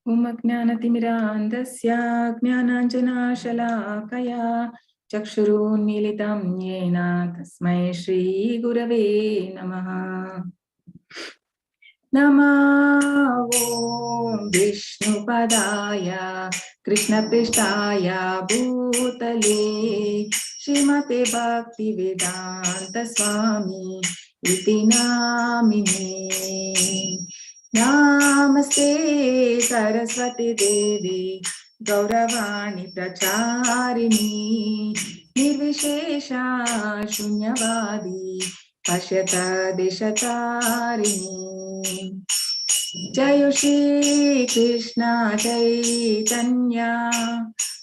Om Ajnanatimiraandasya Jnananjanashalakaya Chakshurunmilitam Yena Tasmai Shri Gurave Namaha. Namo Vishnu Padaya Krishna Prishtaya Bhutale Srimate Bhakti Vedanta Swami Iti Namine. Namaste Saraswati Devi Gauravani Pracharini Nirvishesha Shunyavadi Pashyata Deshatarini. Jai Shri Krishna Chaitanya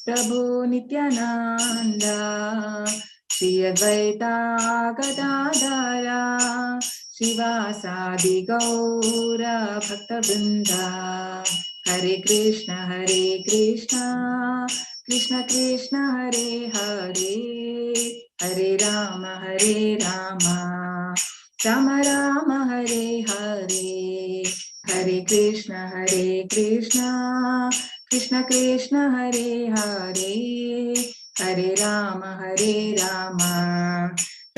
Prabhu Nityananda Shri Advaita Gadadara Shivasadi Gaura Bhaktabinda. Hare Krishna Krishna Krishna Hare Hare, Hare Rama Rama Rama Hare Hare, Hare Krishna Krishna Krishna Hare Hare, Hare Rama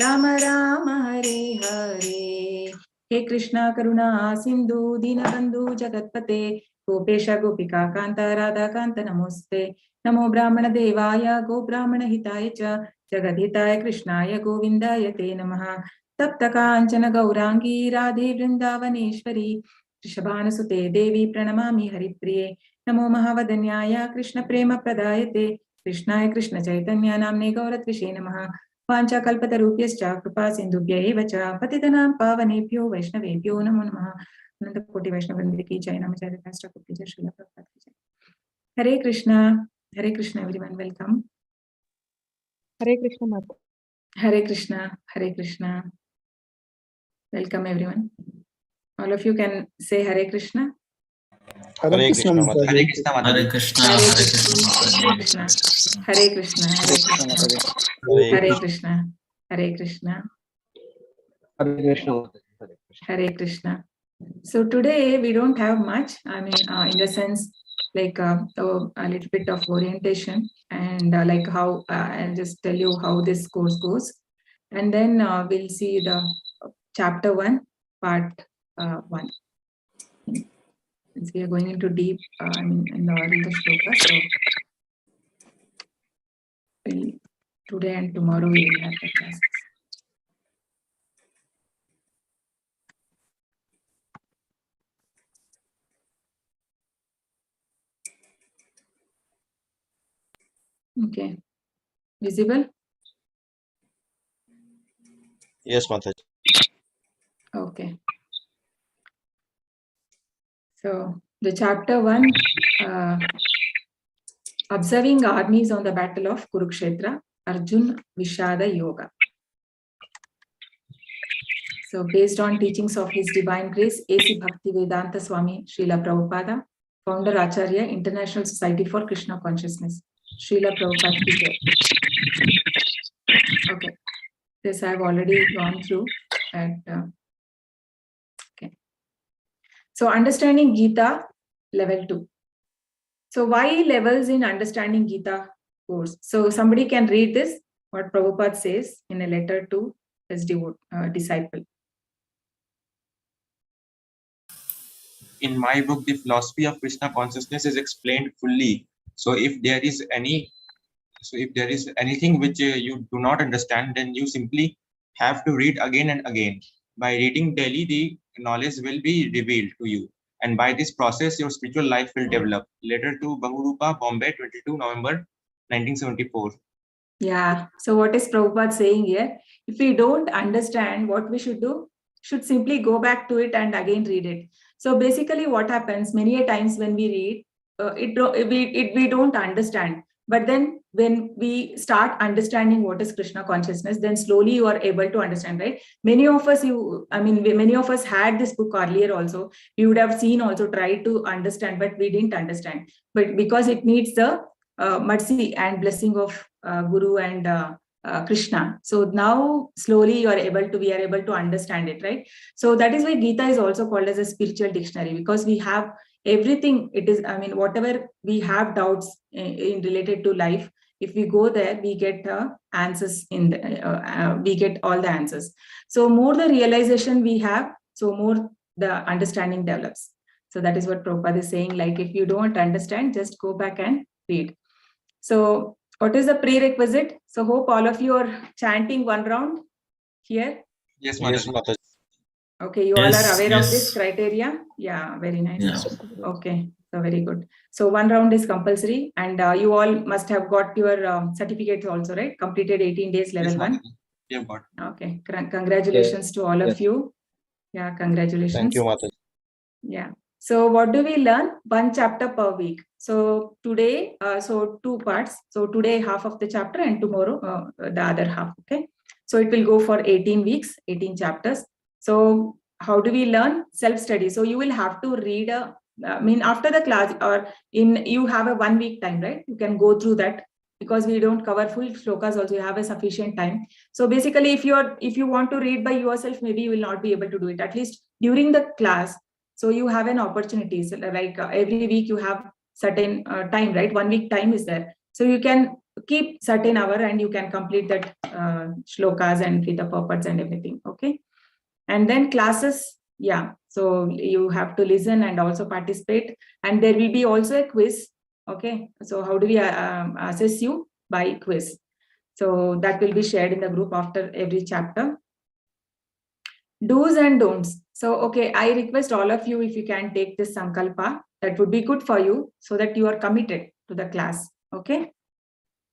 Rama Rama Hare Hare. He Krishna Karuna Sindhu Dinabandhu Jagatpate Gopesha Gopika Kanta Radha Kanta Namoste. Namo Brahmana Devaya Go Brahmana Hitaya Cha Jagadhitaya Krishnaya Govindaya Te Namaha. Tapta Kanchana Gaurangi Radhe Vrindavaneshwari Rishabhana Sute Devi Pranamami Haripriye. Namo Mahavadanyaya Krishna Prema Pradayate Krishnaya Krishna Chaitanya Namne Gauratvishe Namaha. Pancha Kalpatarupyascha Kripa Sindhubhya eva cha Patitanam Pavanebhyo Vaishnavebhyo Namo Namaha. Ananta Koti Vaishnavandri ki jai. Namacharya Pastor Kupi Jai Srila Prabhupada ki jai. Hare Krishna everyone, welcome. Hare Krishna Mata. Hare Krishna, welcome everyone. All of you can say Hare Krishna. Hare Krishna Mata. Hare Krishna Mata. Hare Krishna, Hare Krishna, Hare Krishna, Hare Krishna, Hare Krishna. Hare Krishna. So today we don't have much, I mean, in the sense like a little bit of orientation and like how I'll just tell you how this course goes, and then we'll see the chapter 1, part 1. Since we are going into deep, I mean, in all the shlokas, so today and tomorrow we will have the classes. Okay, visible? Yes, Mataji. Okay. So the chapter 1, observing armies on the battle of Kurukshetra, Arjun Vishada Yoga. So based on teachings of His Divine Grace, A.C. Bhaktivedanta Swami Srila Prabhupada, Founder Acharya, International Society for Krishna Consciousness. Srila Prabhupada ki jai. Okay, this I have already gone through. And, okay. So understanding Gita, level 2. So why levels in understanding Gita course? So somebody can read this, what Prabhupada says in a letter to his disciple. In my book, the philosophy of Krishna consciousness is explained fully. So if there is anything which you do not understand, then you simply have to read again and again. By reading daily, the knowledge will be revealed to you. And by this process, your spiritual life will develop. Letter to Bahurupa, Bombay, 22 November 1974. Yeah. So what is Prabhupada saying here? If we don't understand, what we should do, should simply go back to it and again read it. So basically what happens many a times when we read, we don't understand. But then when we start understanding what is Krishna consciousness, then slowly you are able to understand, right? Many of us had this book earlier also. We would have seen also, tried to understand, but we didn't understand. But because it needs the mercy and blessing of Guru and Krishna. So now slowly we are able to understand it, right? So that is why Gita is also called as a spiritual dictionary, because we have everything. It is, I mean, whatever we have doubts in related to life, if we go there, we get answers we get all the answers. So more the realization we have, so more the understanding develops. So that is what Prabhupada is saying, like, if you don't understand, just go back and read. So what is the prerequisite? So hope all of you are chanting one round here. Yes, Yes, Mataji. Mataji. Okay, you all are aware of this criteria? Yeah, very nice. Yeah. Okay, so very good. So one round is compulsory, and you all must have got your certificates also, right? Completed 18 days level Yes, 1. Mataji. We have got. Okay, congratulations to all of Yes. you. Yeah, congratulations. Thank you, Mataji. Yeah. So what do we learn? One chapter per week. So today, so 2 parts. So today half of the chapter and tomorrow the other half. Okay. So it will go for 18 weeks, 18 chapters. So how do we learn? Self-study. So you will have to read after the class, or you have a 1 week time, right? You can go through that, because we don't cover full shlokas also, you have a sufficient time. So basically, if you want to read by yourself, maybe you will not be able to do it, at least during the class. So you have an opportunity, so like every week you have certain time, right? 1 week time is there. So you can keep certain hour and you can complete that shlokas and Gita purports and everything. Okay. And then classes, yeah. So you have to listen and also participate. And there will be also a quiz. Okay. So how do we assess you? By quiz. So that will be shared in the group after every chapter. Do's and don'ts. So, okay, I request all of you, if you can take this Sankalpa, that would be good for you, so that you are committed to the class. Okay.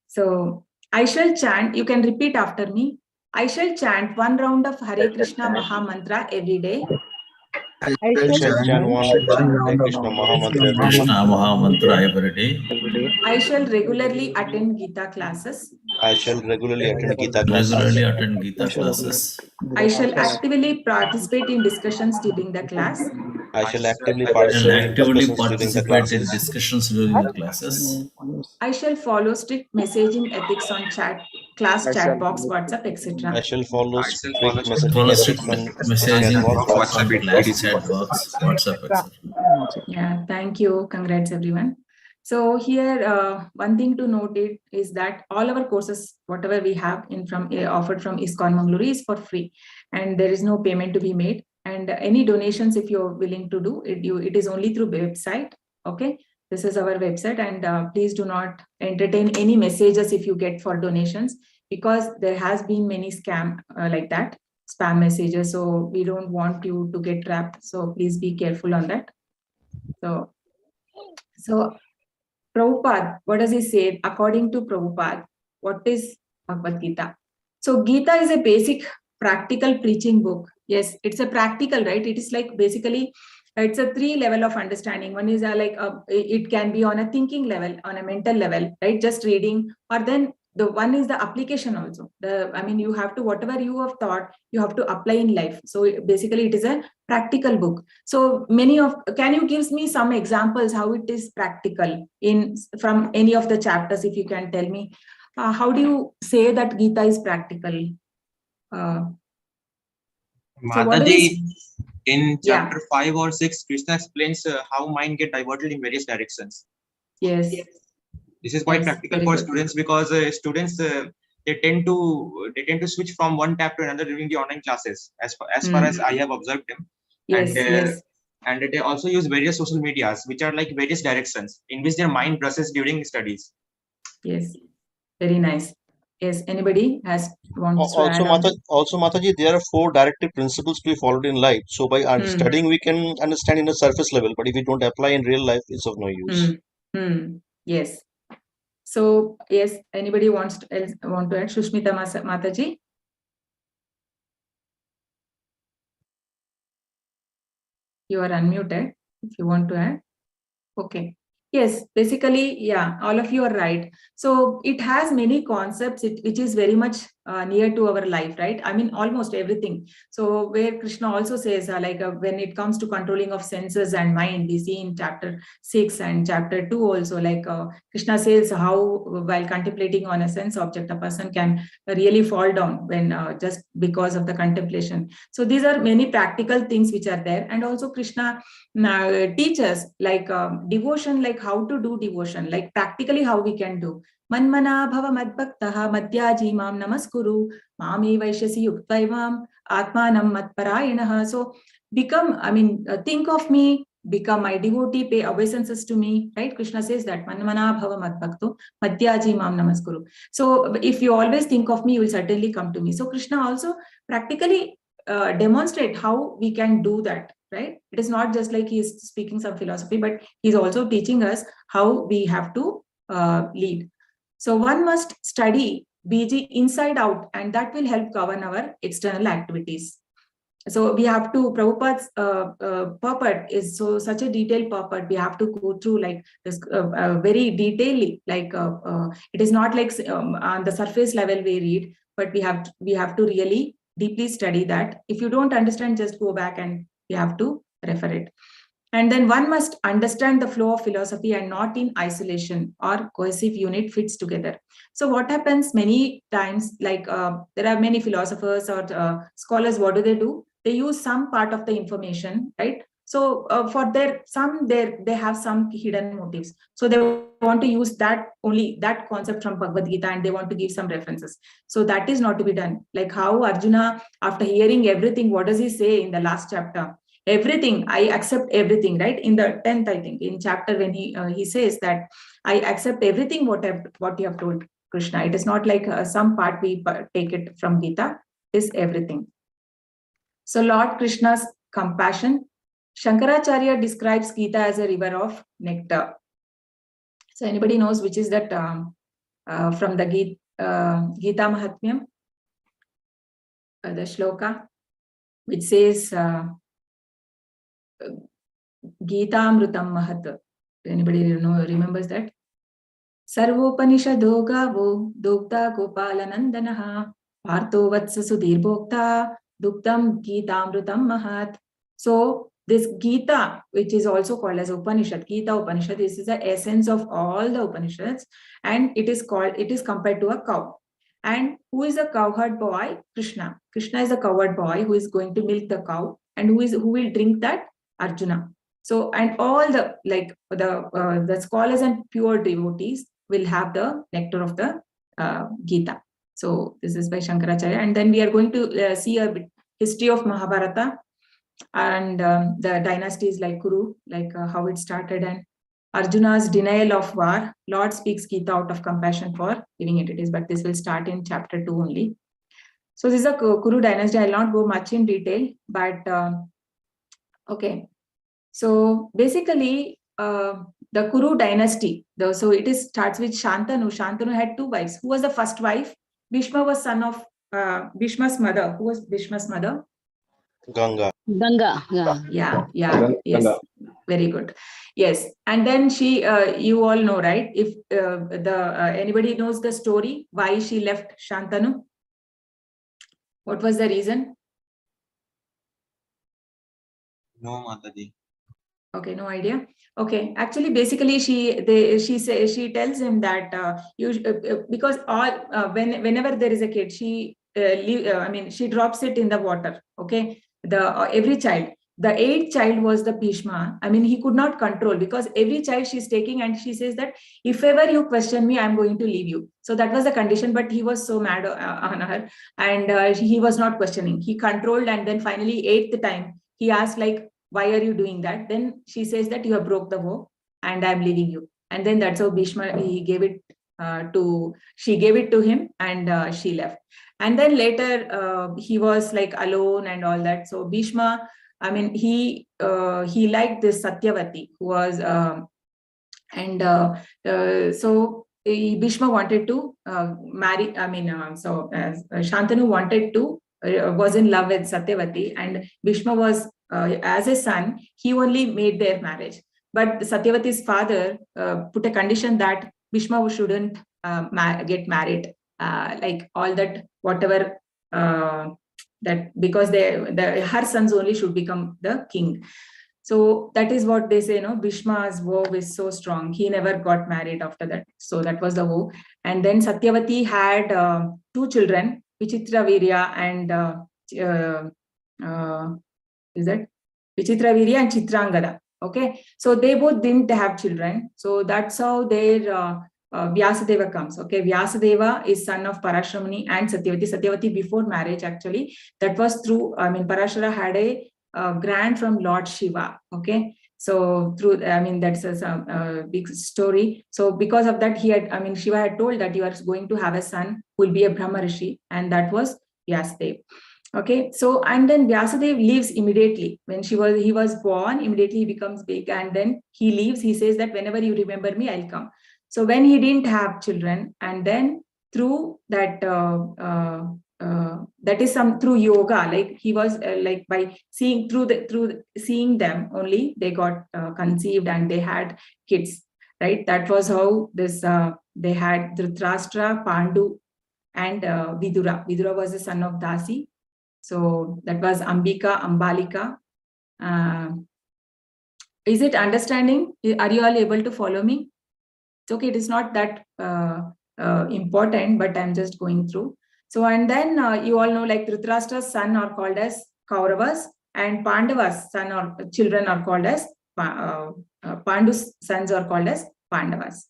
So I shall chant, you can repeat after me. I shall chant 1 round of Hare Krishna Maha Mantra every day. I I shall shall chant one Hare Krishna Mahamantra every day. Krishna Mahamantra every day. I shall regularly attend Gita classes. I shall regularly attend Gita classes. Regularly attend Gita classes. I shall actively participate in discussions during the class. I shall actively And participate in actively discussions during the participate in classes. discussions during the classes. I shall follow strict messaging ethics on class chat box, WhatsApp, I etc. shall follow I shall strict follow strict Follow messaging strict ethics on messaging chat box, ethics on WhatsApp, class etc. chat box, WhatsApp, etc. Yeah, thank you. Congrats, everyone. So here, one thing to note is that all our courses, whatever we have offered from ISKCON Mangaluru, is for free, and there is no payment to be made. And any donations, if you're willing to do it, it is only through website. Okay, this is our website, and please do not entertain any messages if you get for donations, because there has been many scam like that, spam messages. So we don't want you to get trapped. So please be careful on that. So Prabhupada, what does he say? According to Prabhupada, what is Bhagavad-Gita? So Gita is a basic practical preaching book. Yes, it's a practical, right? It is like basically, it's a 3 level of understanding. One is it can be on a thinking level, on a mental level, right? Just reading, or then the one is the application also. You have to, whatever you have thought, you have to apply in life. So basically it is a practical book. So can you give me some examples how it is practical from any of the chapters? If you can tell me, how do you say that Gita is practical? Mataji, in chapter 5 or 6, Krishna explains how mind get diverted in various directions. Yes. This is quite practical for students, because students they tend to switch from one tab to another during the online classes, as far as I have observed them. Yes, and they also use various social medias, which are like various directions in which their mind brushes during studies. Yes, very nice. Yes, anybody wants to add on? Also, Mataji, there are 4 directive principles to be followed in life. So by studying, we can understand in a surface level, but if we don't apply in real life, it's of no use. Yes. So yes, anybody want to add? Shushmita Mataji? You are unmuted if you want to add. Okay. Yes, basically, yeah, all of you are right. So it has many concepts, which is very much near to our life, right? I mean, almost everything. So where Krishna also says, when it comes to controlling of senses and mind, we see in chapter 6 and chapter 2 also, Krishna says how while contemplating on a sense object, a person can really fall down when just because of the contemplation. So these are many practical things which are there. And also Krishna teaches devotion, like how to do devotion, like practically how we can do. Manmana bhava madbhaktaha madhyaji mam namaskuru mami vaishyasi yuktaivam atmanam matparayanaha. So become, think of me, become my devotee, pay obeisances to me, right? Krishna says that manmana bhava madbhakto madhyaji mam namaskuru. So if you always think of me, you will certainly come to me. So Krishna also practically demonstrate how we can do that, right? It is not just like he is speaking some philosophy, but he's also teaching us how we have to lead. So one must study BG inside out, and that will help govern our external activities. So we have to, Prabhupada's purport is such a detailed purport. We have to go through like this very detailedly. It is not like on the surface level we read, but we have to really deeply study that. If you don't understand, just go back and you have to refer it. And then one must understand the flow of philosophy and not in isolation or cohesive unit fits together. So what happens many times, there are many philosophers or scholars, what do? They use some part of the information, right? So for they have some hidden motives. So they want to use only that concept from Bhagavad-Gita, and they want to give some references. So that is not to be done. Like how Arjuna, after hearing everything, what does he say in the last chapter? Everything, I accept everything, right? In the 10th, I think, in chapter, when he says that I accept everything what you have told, Krishna. It is not like some part we take it from Gita, it is everything. So Lord Krishna's compassion, Shankaracharya describes Gita as a river of nectar. So anybody knows which is that from the Gita Mahatmyam, the shloka, which says Gita Amrutam Mahat. Anybody remembers that? Sarvopanishado gavo dogda gopalanandanaha partho vatsa sudhir bhokta duktam Gita Amrutam Mahat. So this Gita, which is also called as Upanishad, Gita Upanishad, this is the essence of all the Upanishads, and it is compared to a cow. And who is a cowherd boy? Krishna. Krishna is a cowherd boy who is going to milk the cow, and who will drink that? Arjuna. So, and all the scholars and pure devotees will have the nectar of the Gita. So this is by Shankaracharya. And then we are going to see a bit history of Mahabharata and the dynasties like Kuru, how it started, and Arjuna's denial of war. Lord speaks Gita out of compassion for giving it is, but this will start in chapter 2 only. So this is a Kuru Dynasty. I will not go much in detail, but okay. So basically, the Kuru Dynasty, so it starts with Shantanu. Shantanu had 2 wives. Who was the first wife? Bhishma was son of Bhishma's mother. Who was Bhishma's mother? Ganga. Yeah, yes, very good. Yes, and then she, you all know, right? If anybody knows the story, why she left Shantanu? What was the reason? No, Mataji. Okay, no idea. Okay, actually, basically, she tells him that because whenever there is a kid, she she drops it in the water. Okay, every child. The 8th child was the Bhishma. He could not control, because every child she's taking, and she says that if ever you question me, I'm going to leave you. So that was the condition, but he was so mad on her, and he was not questioning. He controlled, and then finally 8th time he asked, like, why are you doing that? Then she says that you have broke the vow and I'm leaving you. And then that's how Bhishma, she gave it to him, and she left. And then later he was like alone and all that. So Bhishma, he liked this Satyavati, who was so Bhishma wanted to marry. Shantanu wanted to was in love with Satyavati, and Bhishma was as a son, he only made their marriage. But Satyavati's father put a condition that Bhishma shouldn't get married like all that, whatever, that because her sons only should become the king. So that is what they say, Bhishma's vow is so strong. He never got married after that. So that was the vow. And then Satyavati had 2 children, Vichitra Virya and is that Vichitra Virya and Chitrangada. Okay, so they both didn't have children. So that's how their Vyasadeva comes. Okay, Vyasadeva is son of Parashuramani and Satyavati. Satyavati before marriage, actually, that was through, Parashara had a grant from Lord Shiva. Okay, so through, that's a big story. So because of that, he had, Shiva had told that you are going to have a son who will be a Brahma Rishi, and that was Vyasadeva. Okay, so and then Vyasadeva leaves immediately. When he was born, immediately he becomes big, and then he leaves. He says that whenever you remember me, I'll come. So when he didn't have children, and then through that, that is through yoga, like he was like by seeing through seeing them only, they got conceived and they had kids, right? That was how this they had Dhritarashtra, Pandu, and Vidura. Vidura was the son of Dasi. So that was Ambika, Ambalika. Is it understanding? Are you all able to follow me? It's okay. It is not that important, but I'm just going through. So, and then you all know, like Dhritarashtra's son are called as Kauravas, and Pandava's son or children are called as Pandu's sons are called as Pandavas,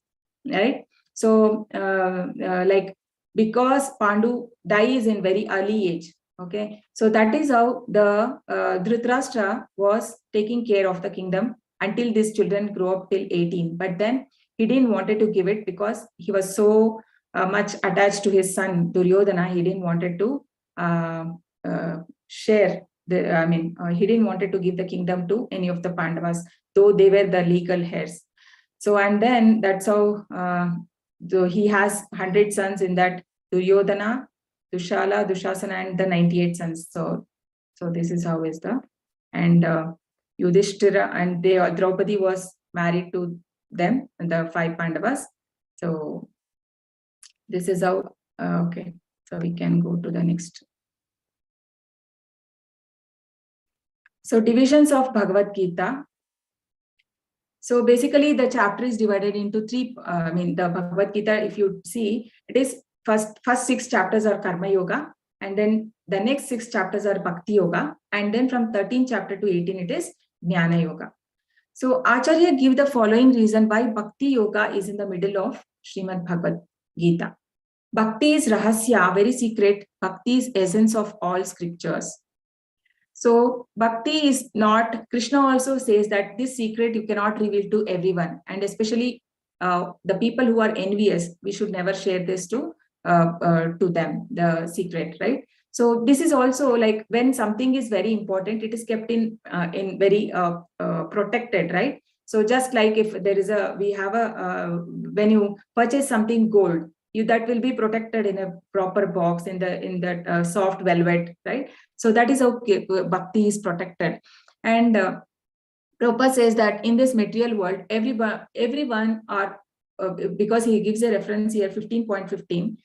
right? So, like because Pandu dies in very early age. Okay, so that is how the Dhritarashtra was taking care of the kingdom until these children grow up till 18. But then he didn't wanted to give it because he was so much attached to his son Duryodhana. He didn't wanted to share the. He didn't wanted to give the kingdom to any of the Pandavas, though they were the legal heirs. So and then that's how he has 100 sons in that: Duryodhana, Dushala, Dushasana, and the 98 sons. So this is how is the, and Yudhishthira and Draupadi was married to them, the 5 Pandavas. So this is how, okay, so we can go to the next. So divisions of Bhagavad-Gita. So basically the chapter is divided into 3, the Bhagavad-Gita, if you see, it is first 6 chapters are Karma Yoga, and then the next 6 chapters are Bhakti Yoga, and then from 13th chapter to 18 it is Jnana Yoga. So Acharya give the following reason why Bhakti Yoga is in the middle of Srimad Bhagavad Gita. Bhakti is Rahasya, very secret. Bhakti is essence of all scriptures. So Bhakti is not, Krishna also says that this secret you cannot reveal to everyone, and especially the people who are envious, we should never share this to them, the secret, right? So this is also like when something is very important, it is kept in very protected, right? So just like if there is when you purchase something gold, that will be protected in a proper box in that soft velvet, right? So that is how Bhakti is protected. And Prabhupada says that in this material world, everyone are, because he gives a reference here, 15.15.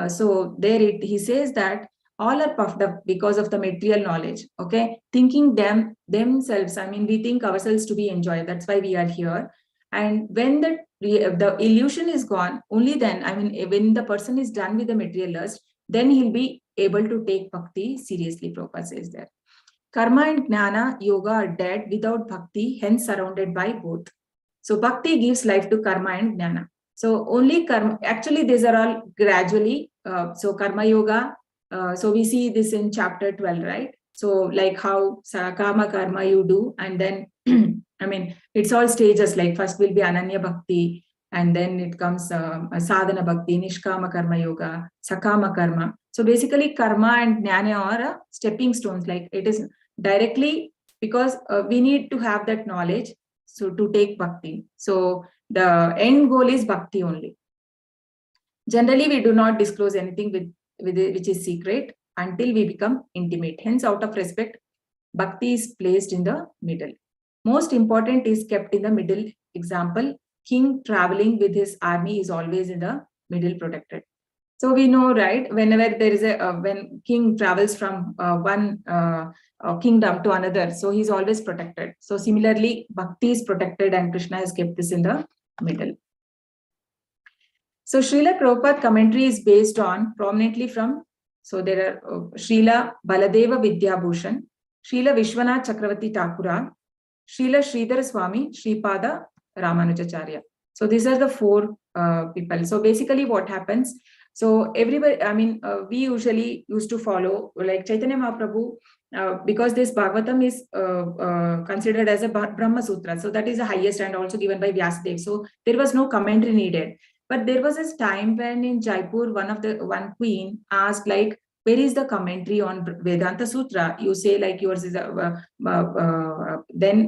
So there he says that all are puffed up because of the material knowledge, okay? Thinking themselves, we think ourselves to be enjoyed. That's why we are here. And when the illusion is gone, only then, when the person is done with the material lust, then he'll be able to take Bhakti seriously, Prabhupada says there. Karma and Jnana, Yoga are dead without Bhakti, hence surrounded by both. So Bhakti gives life to Karma and Jnana. So only Karma, actually these are all gradually, so Karma Yoga, so we see this in chapter 12, right? So like how Kama Karma you do, and then, it's all stages, like first will be Ananya Bhakti, and then it comes Sadhana Bhakti, Nishkama Karma Yoga, Sakama Karma. So basically Karma and Jnana are stepping stones, like it is directly, because we need to have that knowledge, so to take Bhakti. So the end goal is Bhakti only. Generally, we do not disclose anything which is secret until we become intimate. Hence, out of respect, Bhakti is placed in the middle. Most important is kept in the middle. Example, king traveling with his army is always in the middle protected. So we know, right, whenever there is when king travels from one kingdom to another, so he's always protected. So similarly, bhakti is protected and Krishna has kept this in the middle. So Srila Prabhupada commentary is based on prominently from, so there are Srila Baladeva Vidyabhushan, Srila Vishwanath Chakravarti Thakura, Srila Sridhar Swami, Sripada Ramanujacharya. So these are the four people. So basically what happens, so everybody, I mean, we usually used to follow like Chaitanya Mahaprabhu, because this Bhagavatam is considered as a Brahma Sutra. So that is the highest and also given by Vyasadeva. So there was no commentary needed. But there was this time when in Jaipur, one queen asked like, where is the commentary on Vedanta Sutra? You say like yours is then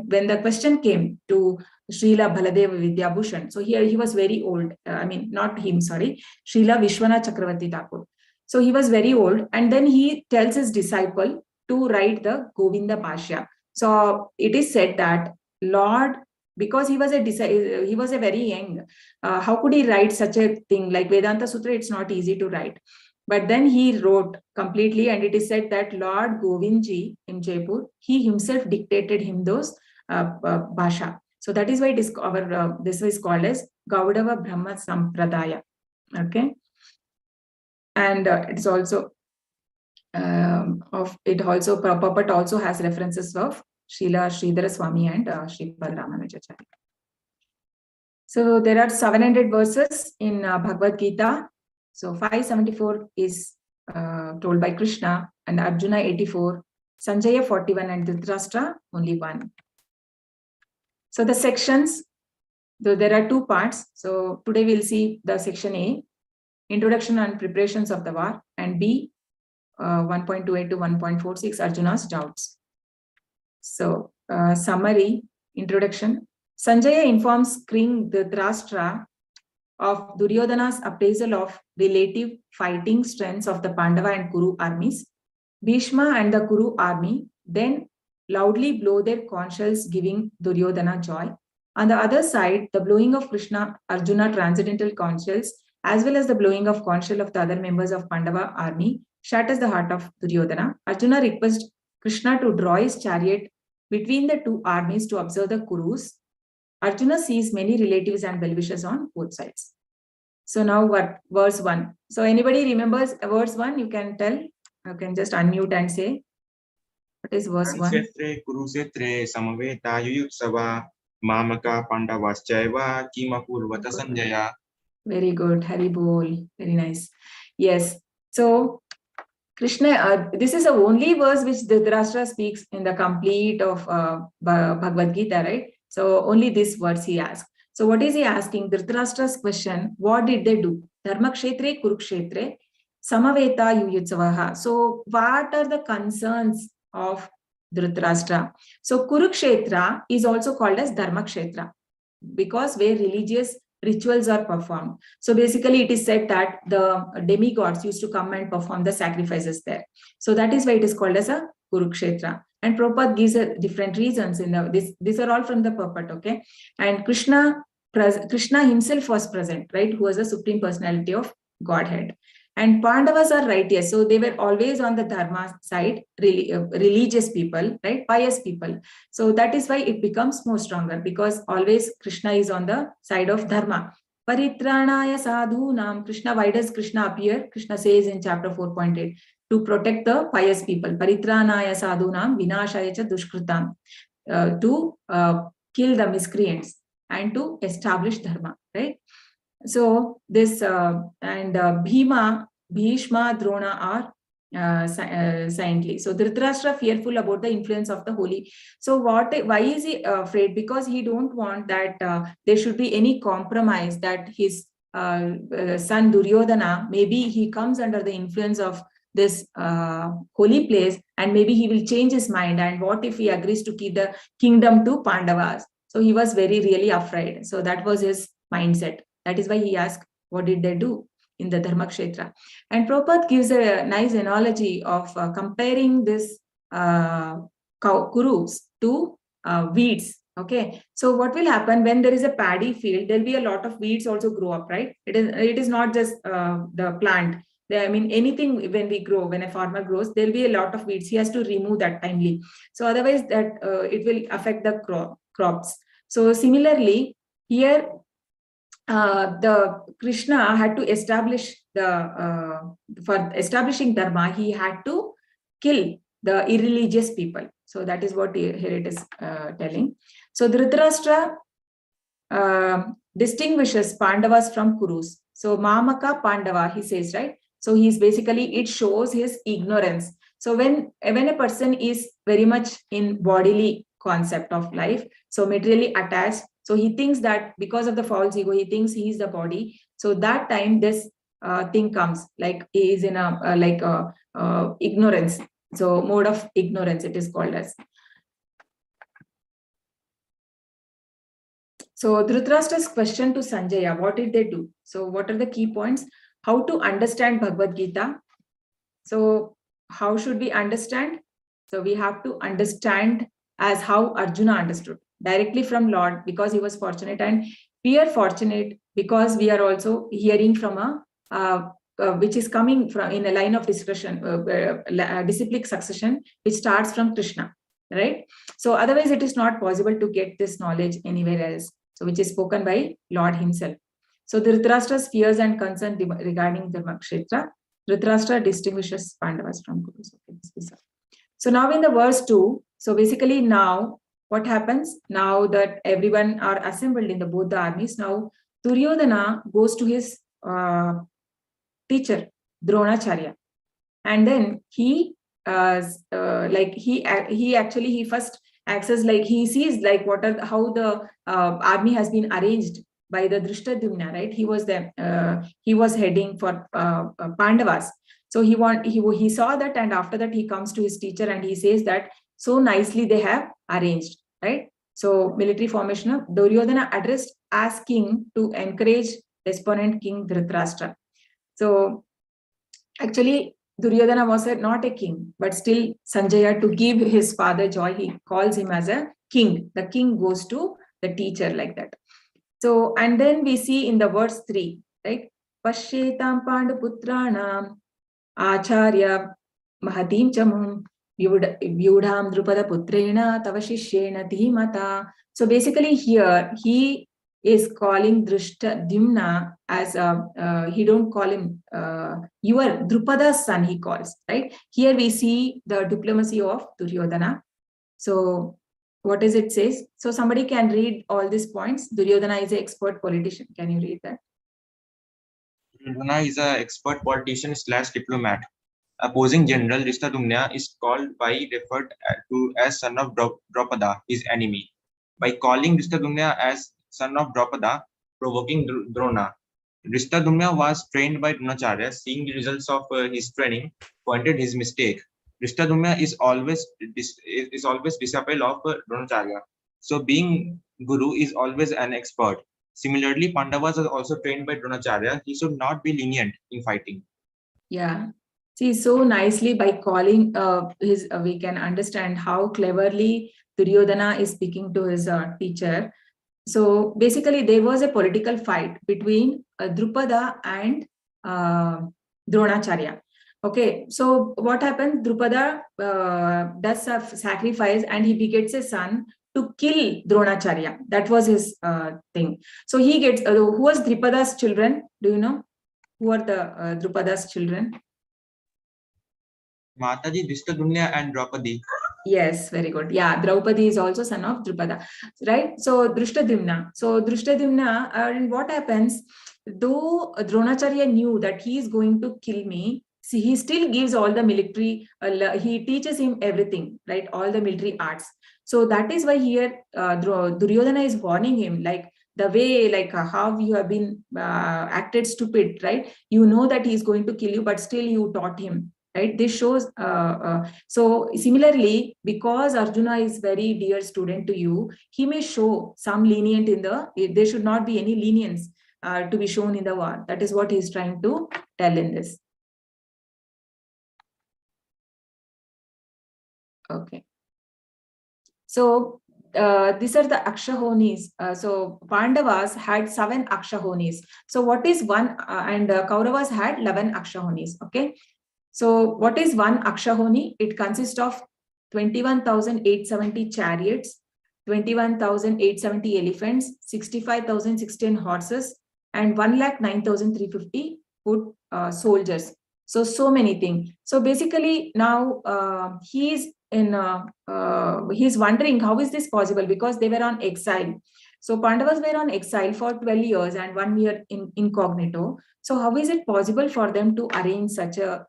when the question came to Srila Baladeva Vidyabhushan, so here he was very old. I mean, not him, sorry, Srila Vishwanath Chakravarti Thakur. So he was very old, and then he tells his disciple to write the Govinda Bhashya. So it is said that Lord, because he was a very young, how could he write such a thing like Vedanta Sutra? It's not easy to write. But then he wrote completely, and it is said that Lord Govindji in Jaipur, he himself dictated him those bhasha. So that is why it is this is called as Gaudava Brahma Sampradaya. Okay, and it's also Prabhupada also has references of Srila Sridhara Swami and Sripada Ramanujacharya. So there are 700 verses in Bhagavad-Gita. So 574 is told by Krishna, and Arjuna 84, Sanjaya 41, and Dhritarashtra only 1. So the sections, though there are 2 parts. So today we'll see the section A, Introduction and Preparations of the War, and B, 1.28 to 1.46, Arjuna's doubts. So summary, introduction. Sanjaya informs King Dhritarashtra of Duryodhana's appraisal of relative fighting strengths of the Pandava and Kuru armies. Bhishma and the Kuru army then loudly blow their conch shells, giving Duryodhana joy. On the other side, the blowing of Krishna Arjuna transcendental conch shells, as well as the blowing of conch shell of the other members of Pandava army, shatters the heart of Duryodhana. Arjuna requests Krishna to draw his chariot between the 2 armies to observe the Kurus. Arjuna sees many relatives and well-wishers on both sides. So now what? Verse 1. So anybody remembers verse 1? You can tell. You can just unmute and say. What is verse 1? Kurukshetre samaveta yuyutsava mamaka pandavaschaiva kimapurvata sanjaya. Very good. Hari Bol. Very nice. Yes. So Krishna, this is the only verse which Dhritarashtra speaks in the complete of Bhagavad-Gita, right? So only this verse he asks. So what is he asking? Dhritarashtra's question, what did they do? Dharmakshetre Kurukshetre Samaveta Yuyutsavaha. So what are the concerns of Dhritarashtra? So Kurukshetra is also called as Dharmakshetra because where religious rituals are performed. So basically it is said that the demigods used to come and perform the sacrifices there. So that is why it is called as a Kurukshetra. And Prabhupada gives different reasons in these are all from the Prabhupada, okay? And Krishna himself was present, right? Who was the Supreme Personality of Godhead. And Pandavas are righteous, so they were always on the Dharma side, religious people, right? Pious people. So that is why it becomes more stronger because always Krishna is on the side of Dharma. Paritranaya sadhunam. Krishna, why does Krishna appear? Krishna says in chapter 4.8, to protect the pious people. Paritranaya sadhunam vinashaya cha dushkritam. To kill the miscreants and to establish Dharma, right? So this Bhishma, Drona are saintly. So Dhritarashtra fearful about the influence of the holy. So why is he afraid? Because he don't want that there should be any compromise that his son Duryodhana, maybe he comes under the influence of this holy place and maybe he will change his mind. And what if he agrees to keep the kingdom to Pandavas? So he was really afraid. So that was his mindset. That is why he asked, what did they do in the Dharmakshetra? And Prabhupada gives a nice analogy of comparing this Kurus to weeds, Okay, so what will happen when there is a paddy field? There'll be a lot of weeds also grow up, right? It is not just the plant. I mean, anything when we grow, when a farmer grows, there'll be a lot of weeds. He has to remove that timely. So otherwise, that it will affect the crops. So similarly, here the Krishna had to establish for establishing dharma, he had to kill the irreligious people. So that is what here it is telling. So Dhritarashtra distinguishes Pandavas from Kurus. So Mamaka Pandava, he says, right? So he's basically, it shows his ignorance. So when a person is very much in bodily concept of life, so materially attached, so he thinks that because of the false ego, he thinks he is the body. So that time this thing comes, like he is in a ignorance. So mode of ignorance it is called as. So Dhritarashtra's question to Sanjaya, what did they do? So what are the key points? How to understand Bhagavad-Gita? So how should we understand? So we have to understand as how Arjuna understood, directly from Lord, because he was fortunate, and we are fortunate because we are also hearing from which is coming from in a line of discussion, disciplic succession, which starts from Krishna, right? So otherwise it is not possible to get this knowledge anywhere else. So which is spoken by Lord himself. So Dhritarashtra's fears and concern regarding Dharmakshetra, Dhritarashtra distinguishes Pandavas from Kurus. So now in the verse 2, so basically now what happens? Now that everyone are assembled in the both the armies, now Duryodhana goes to his teacher, Dronacharya. And then he first access, like he sees like how the army has been arranged by the Drishtadhyumna, right? He was heading for Pandavas. So he saw that, and after that he comes to his teacher and he says that so nicely they have arranged, right? So military formation of Duryodhana addressed as king to encourage desponent king Dhritarashtra. So actually Duryodhana was not a king, but still Sanjaya, to give his father joy, he calls him as a king. The king goes to the teacher like that. So, and then we see in the verse 3, right? Pashyetam Panduputranam Acharya Mahatim Chamum Vyudham Drupada Putrena Tavashishyena Dhimata. So basically here he is calling Drishtadhyumna as he don't call him your Drupada's son, he calls, right? Here we see the diplomacy of Duryodhana. So what does it says? So somebody can read all these points. Duryodhana is an expert politician. Can you read that? Duryodhana is an expert politician / diplomat. Opposing general Drishtadhyumna is referred to as son of Drupada, his enemy. By calling Drishtadhyumna as son of Drupada, provoking Drona. Drishtadhyumna was trained by Dronacharya. Seeing the results of his training, pointed his mistake. Drishtadhyumna is always disciple of Dronacharya. So being guru is always an expert. Similarly, Pandavas are also trained by Dronacharya. He should not be lenient in fighting. Yeah. See, so nicely by calling we can understand how cleverly Duryodhana is speaking to his teacher. So basically there was a political fight between Drupada and Dronacharya. Okay, so what happened? Drupada does a sacrifice and he begets a son to kill Dronacharya. That was his thing. So he gets, who was Drupada's children? Do you know? Who are the Drupada's children? Mataji, Drishtadhyumna and Draupadi. Yes, very good. Yeah, Draupadi is also son of Drupada, right? So Drishtadhyumna. So Drishtadhyumna, and what happens? Though Dronacharya knew that he is going to kill me, see, he still gives all the military. He teaches him everything, right? All the military arts. So that is why here Duryodhana is warning him, like the way, like how you have been acted stupid, right? You know that he is going to kill you, but still you taught him. Right, this shows so similarly, because Arjuna is very dear student to you, he may show some lenient in there should not be any lenience to be shown in the war. That is what he is trying to tell in this. Okay, so these are the Akshahonis. So Pandavas had 7 Akshahonis. So what is one, and Kauravas had 11 Akshahonis. Okay. So what is one Akshahoni? It consists of 21,870 chariots, 21,870 elephants, 65,016 horses, and 1,09,350 foot soldiers. So many things. So basically now he's wondering how is this possible, because they were on exile. So Pandavas were on exile for 12 years and 1 year incognito. So how is it possible for them to arrange such a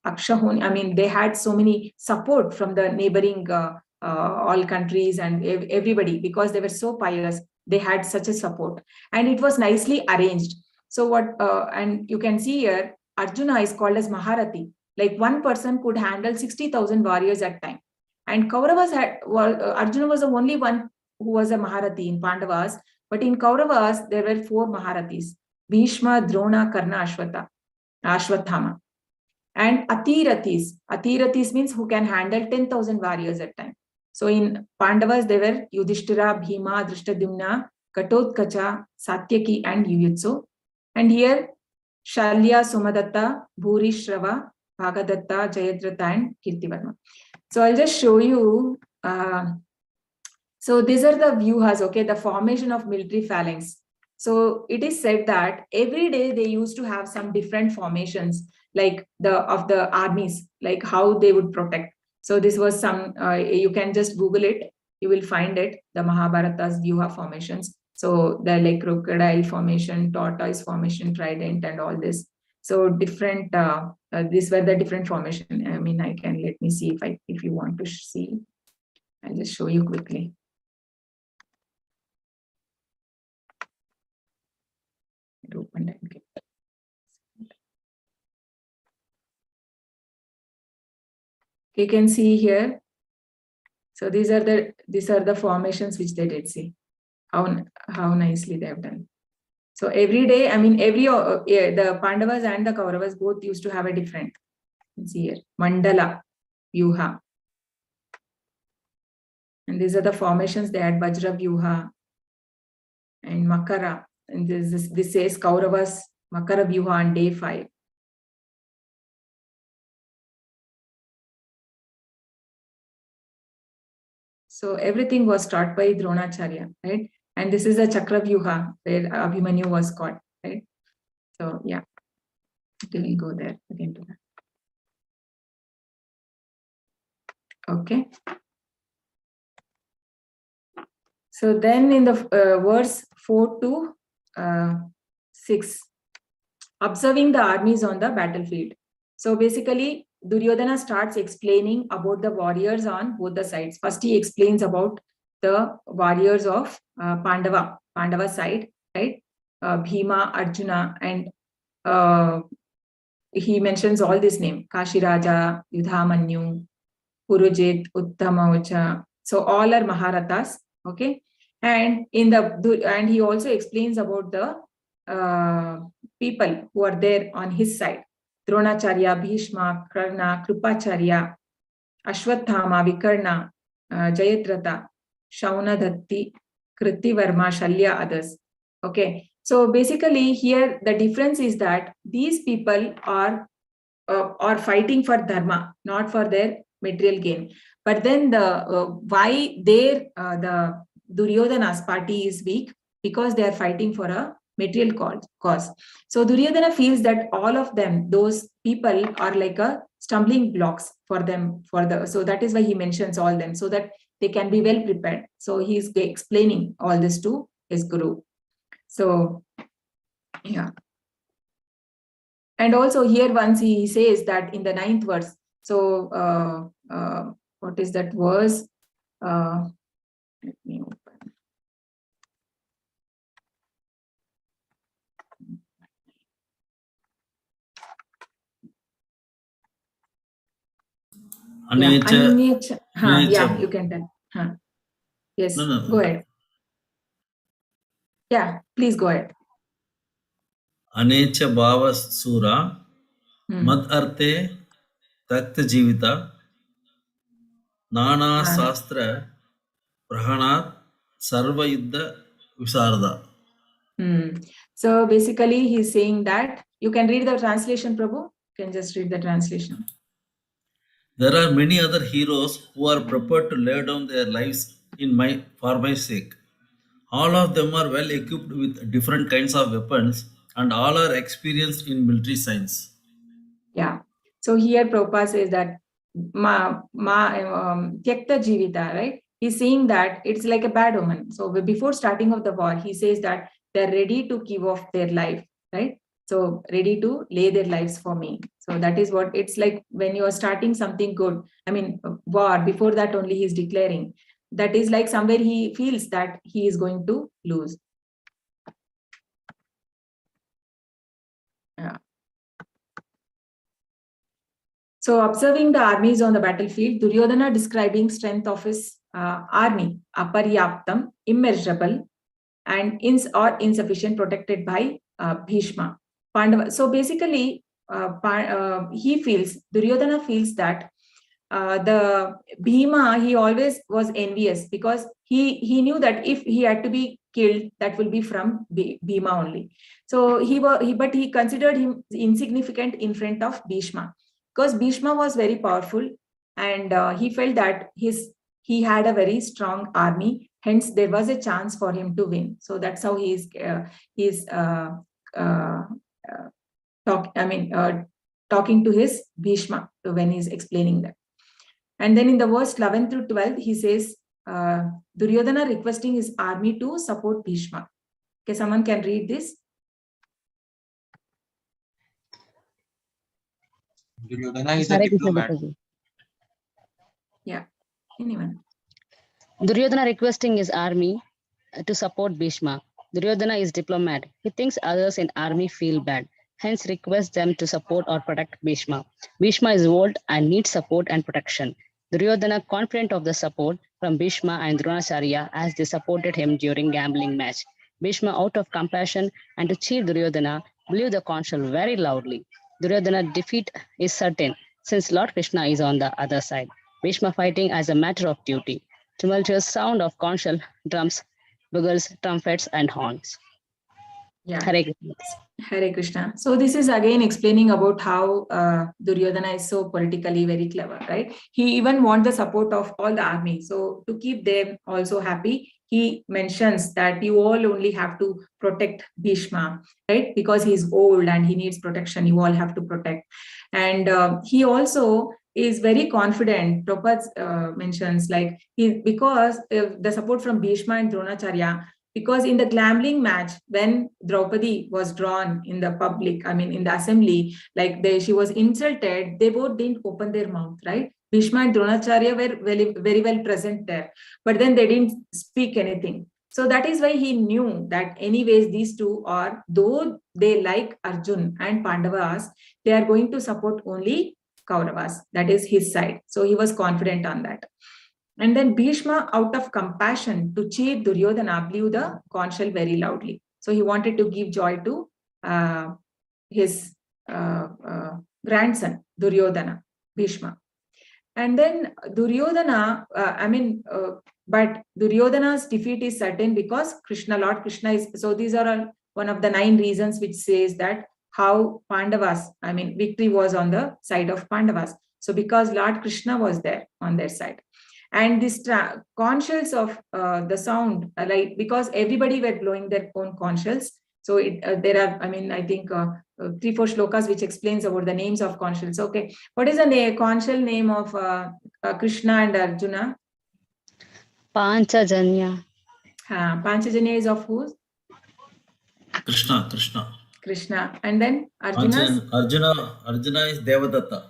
Akshahoni? I mean, they had so many support from the neighboring all countries and everybody, because they were so pious. They had such a support, and it was nicely arranged. So what, and you can see here, Arjuna is called as Maharathi. Like one person could handle 60,000 warriors at time. And Kauravas had, Arjuna was the only one who was a Maharathi in Pandavas, but in Kauravas, there were 4 Maharathis: Bhishma, Drona, Karna, Ashwathama. And Atirathis. Atirathis means who can handle 10,000 warriors at time. So in Pandavas, there were Yudhishthira, Bhima, Drishtadyumna, Katotkacha, Satyaki, and Yuyutsu. And here, Shalya, Somadatta, Bhuri, Shrava, Bhagadatta, Jayadratha, and Kirtivarma. So I'll just show you. So these are the vyuhas, okay, the formation of military phalanx. So it is said that every day they used to have some different formations, like of the armies, like how they would protect. So this was some, you can just Google it, you will find it, the Mahabharata's vyuha formations. So the like crocodile formation, tortoise formation, trident, and all this. So different, these were the different formation. I mean, I can, let me see if you want to see, I'll just show you quickly. Open and get. You can see here. So these are the formations which they did. See how nicely they have done. So every day, I mean, the Pandavas and the Kauravas both used to have a different. You can see here, Mandala, Vyuha. And these are the formations they had: Vajra Vyuha and Makara. And this says Kauravas Makara Vyuha on day 5. So everything was taught by Dronacharya, right? And this is a Chakra Vyuha where Abhimanyu was caught, right? So yeah, we will go there again to that. Okay. So then in the verse 4 to 6, observing the armies on the battlefield. So basically, Duryodhana starts explaining about the warriors on both the sides. First, he explains about the warriors of Pandava side, right? Bhima, Arjuna, and he mentions all this name: Kashiraja, Yudhamanyu, Purujit, Uttamaocha. So all are Maharathas, okay? And and he also explains about the people who are there on his side: Dronacharya, Bhishma, Karna, Krupacharya, Ashwathama, Vikarna, Jayadratha, Shaunadatti, Kritivarma, Shalya, others. Okay, so basically here the difference is that these people are fighting for dharma, not for their material gain. But then why the Duryodhana's party is weak? Because they are fighting for a material cause. So Duryodhana feels that all of them, those people, are like a stumbling blocks for them, so that is why he mentions all them, so that they can be well prepared. So he is explaining all this to his guru. So yeah. And also here once he says that in the 9th verse, so what is that verse? Let me open. Anecha. Yeah, you can tell. Yes, No. Go ahead. Yeah, please go ahead. Anecha Bhava Sura Mad Arte Takta Jivita Nana Sastra Prahanat Sarva Yuddha Visarda. So basically he's saying that, you can read the translation, Prabhu. You can just read the translation. There are many other heroes who are prepared to lay down their lives for my sake. All of them are well equipped with different kinds of weapons and all are experienced in military science. Yeah. So here Prabhupada says that Tyakta Jivita, right? He's saying that it's like a bad omen. So before starting of the war, he says that they're ready to give off their life, right? So ready to lay their lives for me. So that is what it's like when you are starting something good. I mean, war, before that only he's declaring. That is like somewhere he feels that he is going to lose. Yeah. So observing the armies on the battlefield, Duryodhana describing strength of his army, aparyaptam, immeasurable, and insufficient, protected by Bhishma. Pandava. So basically, Duryodhana feels that the Bhima, he always was envious because he knew that if he had to be killed, that will be from Bhima only. So but he considered him insignificant in front of Bhishma, because Bhishma was very powerful, and he felt that he had a very strong army. Hence, there was a chance for him to win. So that's how he is talking to his Bhishma when he's explaining that. And then in the verse 11 through 12, he says, Duryodhana requesting his army to support Bhishma. Okay, someone can read this. Duryodhana is a Hare Krishna, diplomat. Mataji. Yeah, anyone. Duryodhana requesting his army to support Bhishma. Duryodhana is diplomat. He thinks others in army feel bad, hence requests them to support or protect Bhishma. Bhishma is old and needs support and protection. Duryodhana confident of the support from Bhishma and Dronacharya as they supported him during gambling match. Bhishma, out of compassion and to cheer Duryodhana, blew the conch shell very loudly. Duryodhana's defeat is certain since Lord Krishna is on the other side. Bhishma fighting as a matter of duty. Tumultuous sound of conch shell, drums, bugles, trumpets, and horns. Yeah. Hare Krishna. Hare Krishna. So this is again explaining about how Duryodhana is so politically very clever, right? He even wants the support of all the army. So to keep them also happy, he mentions that you all only have to protect Bhishma, right? Because he's old and he needs protection. You all have to protect. And he also is very confident. Prabhupada mentions like because the support from Bhishma and Dronacharya, because in the gambling match, when Draupadi was drawn in the public, I mean, in the assembly, like she was insulted, they both didn't open their mouth, right? Bhishma and Dronacharya were very well present there, but then they didn't speak anything. So that is why he knew that anyways, these two are, though they like Arjun and Pandavas, they are going to support only Kauravas. That is his side. So he was confident on that. And then Bhishma, out of compassion to cheer Duryodhana, blew the conch shell very loudly. So he wanted to give joy to his grandson, Duryodhana, Bhishma. And then Duryodhana, but Duryodhana's defeat is certain because Lord Krishna is, so these are all one of the 9 reasons which says that how Pandavas, victory was on the side of Pandavas. So because Lord Krishna was there on their side. And this conch shells of the sound, like because everybody were blowing their own conch shells. So there are, I think 3-4 shlokas which explains about the names of conch shells. Okay, what is the conch shell name of Krishna and Arjuna? Panchajanya. Panchajanya is of whose? Krishna. And then Arjuna is Devadatta.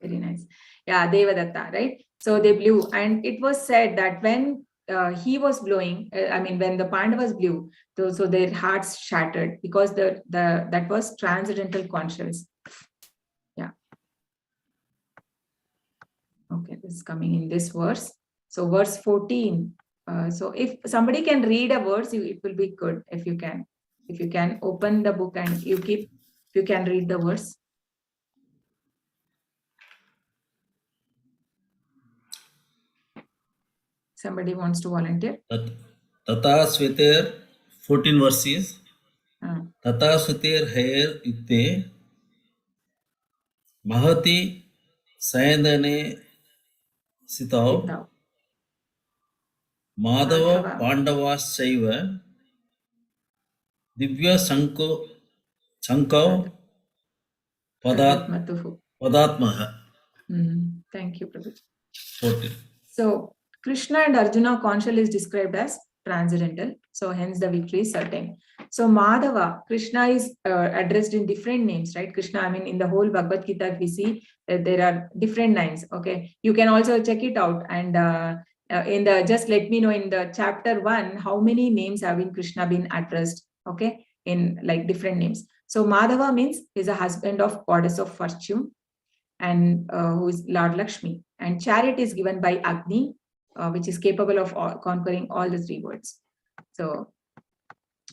Very nice. Yeah, Devadatta, right? So they blew, and it was said that when he was blowing, when the Pandavas blew, so their hearts shattered because that was transcendental conscience. Yeah. Okay, this is coming in this verse. So verse 14. So if somebody can read a verse, it will be good if you can. If you can open the book and you can read the verse. Somebody wants to volunteer? Tata Sveter, 14 verses. Uh, Tata Sveter Hair Yukte Mahati Sayandane Sitav Sita. Madhava Pandavas Shaiva Divya Sankav Padatmatuhu. Padatmaha. Thank you, Prabhu. 14. So Krishna and Arjuna council is described as transcendental. So hence the victory is certain. So Madhava, Krishna is addressed in different names, right? Krishna, I mean, in the whole Bhagavad-Gita, we see there are different names. Okay, you can also check it out. And just let me know in the chapter 1, how many names have been Krishna been addressed, okay, in like different names. So Madhava means he's a husband of goddess of fortune, and who is Lord Lakshmi. And chariot is given by Agni, which is capable of conquering all the 3 worlds. So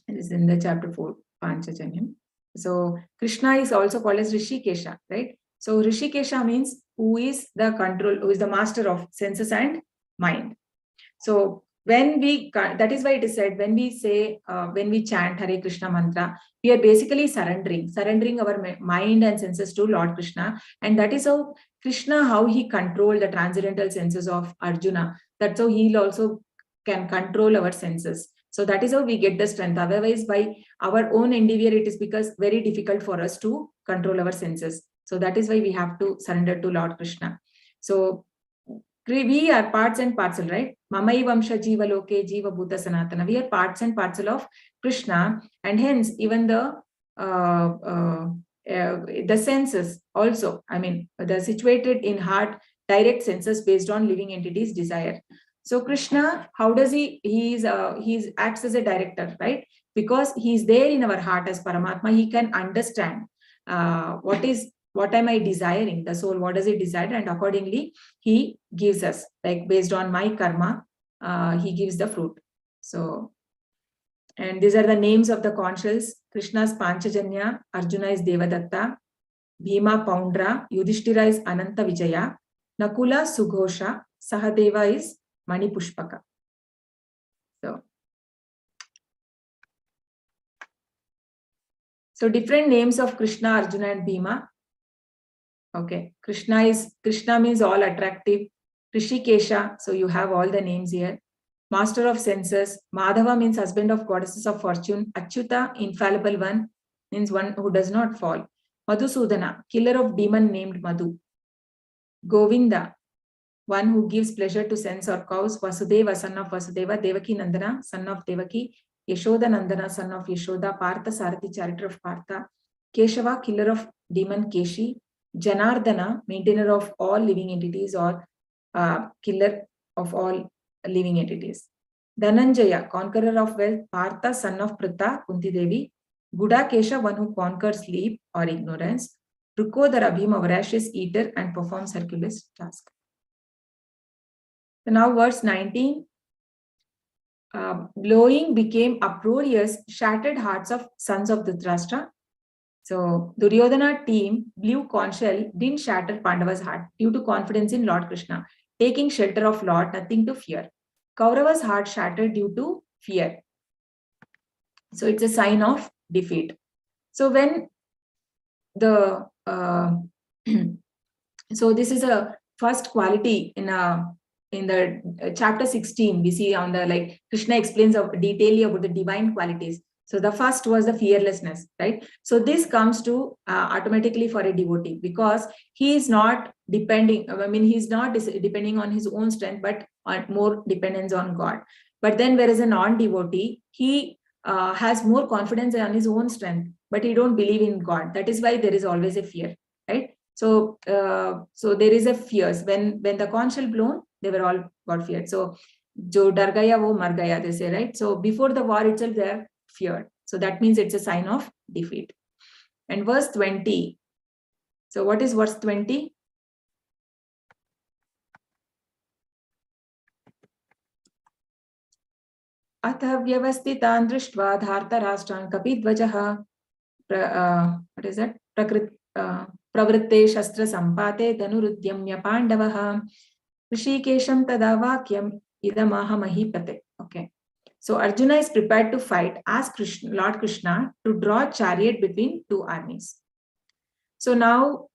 it is in the chapter 4, Panchajanyam. So Krishna is also called as Rishikesha, right? So Rishikesha means who is the master of senses and mind. So when we, that is why it is said, when we say, when we chant Hare Krishna mantra, we are basically surrendering our mind and senses to Lord Krishna. And that is how Krishna, how he controlled the transcendental senses of Arjuna. That's how he also can control our senses. So that is how we get the strength. Otherwise, by our own endeavor, it is because very difficult for us to control our senses. So that is why we have to surrender to Lord Krishna. So we are parts and parcel, right? Mamai Vamsha Jiva Loke Jiva Bhuta Sanatana. We are parts and parcel of Krishna, and hence even the senses also, I mean, they're situated in heart, direct senses based on living entities' desire. So Krishna, how does he acts as a director, right? Because he's there in our heart as Paramatma, he can understand what am I desiring, the soul, what does it desire, and accordingly he gives us, like based on my karma, he gives the fruit. So, and these are the names of the consuls. Krishna's Panchajanya, Arjuna is Devadatta, Bhima Poundra, Yudhishthira is Ananta Vijaya, Nakula Sughosha, Sahadeva is Mani Pushpaka. So different names of Krishna, Arjuna, and Bhima. Okay, Krishna means all attractive. Rishikesha, so you have all the names here. Master of senses. Madhava means husband of goddesses of fortune. Achyuta, infallible one, means one who does not fall. Madhusudana, killer of demon named Madhu. Govinda, one who gives pleasure to sense or cows. Vasudeva, son of Vasudeva. Devaki Nandana, son of Devaki. Yashoda Nandana, son of Yashoda. Partha Sarathi, charioteer of Partha. Keshava, killer of demon Keshi. Janardana, maintainer of all living entities, or killer of all living entities. Dhananjaya, conqueror of wealth. Partha, son of Pritha, Kunti Devi. Gudakesha, one who conquers sleep or ignorance. Rukodara, Bhima, voracious eater and performs Hercules' task. So now verse 19. Blowing became uproarious, shattered hearts of sons of Dhritarashtra. So Duryodhana team blew conch shell didn't shatter Pandava's heart due to confidence in Lord Krishna, taking shelter of Lord, nothing to fear. Kaurava's heart shattered due to fear. So it's a sign of defeat. So when the so this is a first quality in the chapter 16, we see on the, like, Krishna explains detailedly about the divine qualities. So the first was the fearlessness, right? So this comes to automatically for a devotee, because he is not depending, he's not depending on his own strength, but on more dependence on God. But then whereas a non-devotee, he has more confidence on his own strength, but he don't believe in God. That is why there is always a fear, right? So so there is a fears. When the conch shell blown, they were all got feared. So jo dar gaya wo mar gaya, they say, right? So before the war itself, they are feared. So that means it's a sign of defeat. And verse 20. So what is verse 20? Atha vyavasthitan drishtva dhartarashtan kapidvajaha. What is that? Pravritte shastra sampate dhanurudyamya pandavaha. Rishikesham tada vakyam idamaha mahipate. Okay. So Arjuna is prepared to fight, ask Lord Krishna to draw chariot between two armies. So now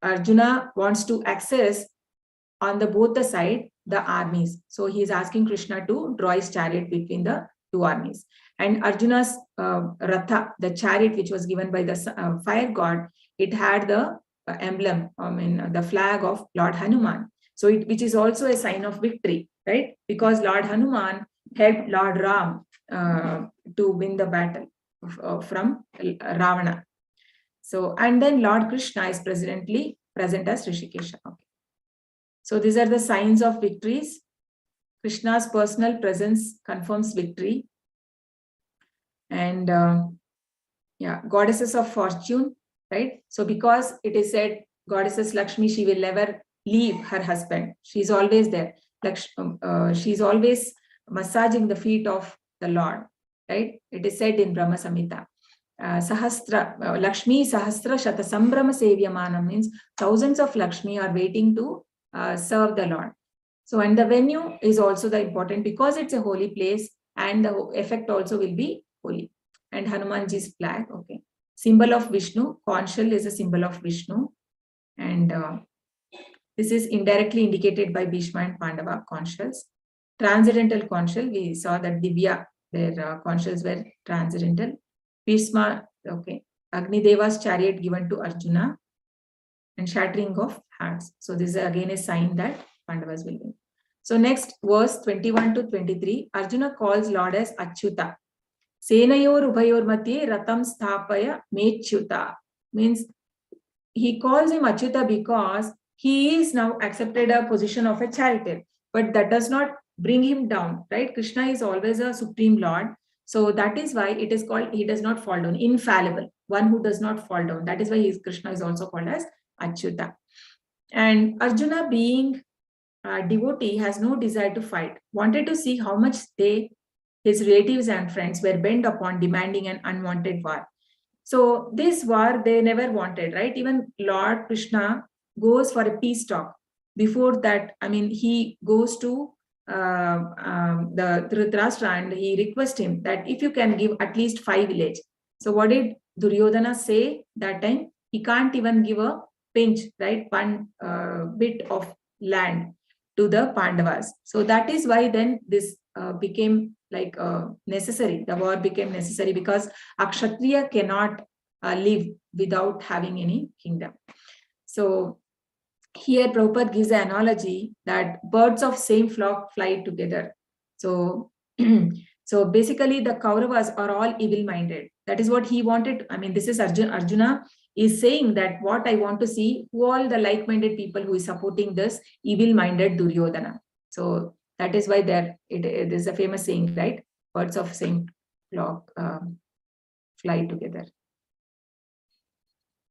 Arjuna wants to access on both the side the armies. So he is asking Krishna to draw his chariot between the two armies. And Arjuna's Ratha, the chariot which was given by the fire god, it had the emblem, the flag of Lord Hanuman. So which is also a sign of victory, right? Because Lord Hanuman helped Lord Ram to win the battle from Ravana. So, and then Lord Krishna is present as Rishikesha. Okay. So these are the signs of victories. Krishna's personal presence confirms victory. And goddesses of fortune, right? So because it is said, goddesses Lakshmi, she will never leave her husband. She's always there. She's always massaging the feet of the Lord, right? It is said in Brahma Samhita. Lakshmi Sahasra Shata Sambrama Sevyamanam means thousands of Lakshmi are waiting to serve the Lord. So, and the venue is also the important because it's a holy place and the effect also will be holy. And Hanumanji's flag, okay. Symbol of Vishnu, conch shell is a symbol of Vishnu. And this is indirectly indicated by Bhishma and Pandava conch shells. Transcendental conch shell, we saw that Divya, their conch shells were transcendental. Bhishma, okay. Agni Deva's chariot given to Arjuna and shattering of hearts. So this is again a sign that Pandavas will win. So next verse 21 to 23, Arjuna calls Lord as Achyuta. Senayor Ubhayor Matye Ratam Sthapaya Mechyuta means he calls him Achyuta because he is now accepted a position of a charioteer, but that does not bring him down, right? Krishna is always a supreme Lord. So that is why it is called, he does not fall down, infallible, one who does not fall down. That is why Krishna is also called as Achyuta. And Arjuna, being a devotee, has no desire to fight, wanted to see how much his relatives and friends were bent upon demanding an unwanted war. So this war they never wanted, right? Even Lord Krishna goes for a peace talk. Before that, he goes to the Dhritarashtra and he requests him that if you can give at least 5 villages. So what did Duryodhana say that time? He can't even give a pinch, right? One bit of land to the Pandavas. So that is why then this became like necessary. The war became necessary because a Kshatriya cannot live without having any kingdom. So here Prabhupada gives an analogy that birds of same flock fly together. So, so basically the Kauravas are all evil-minded. That is what he wanted. This is Arjuna is saying that what I want to see, who all the like-minded people who is supporting this evil-minded Duryodhana. So that is why it is a famous saying, right? Birds of same flock fly together.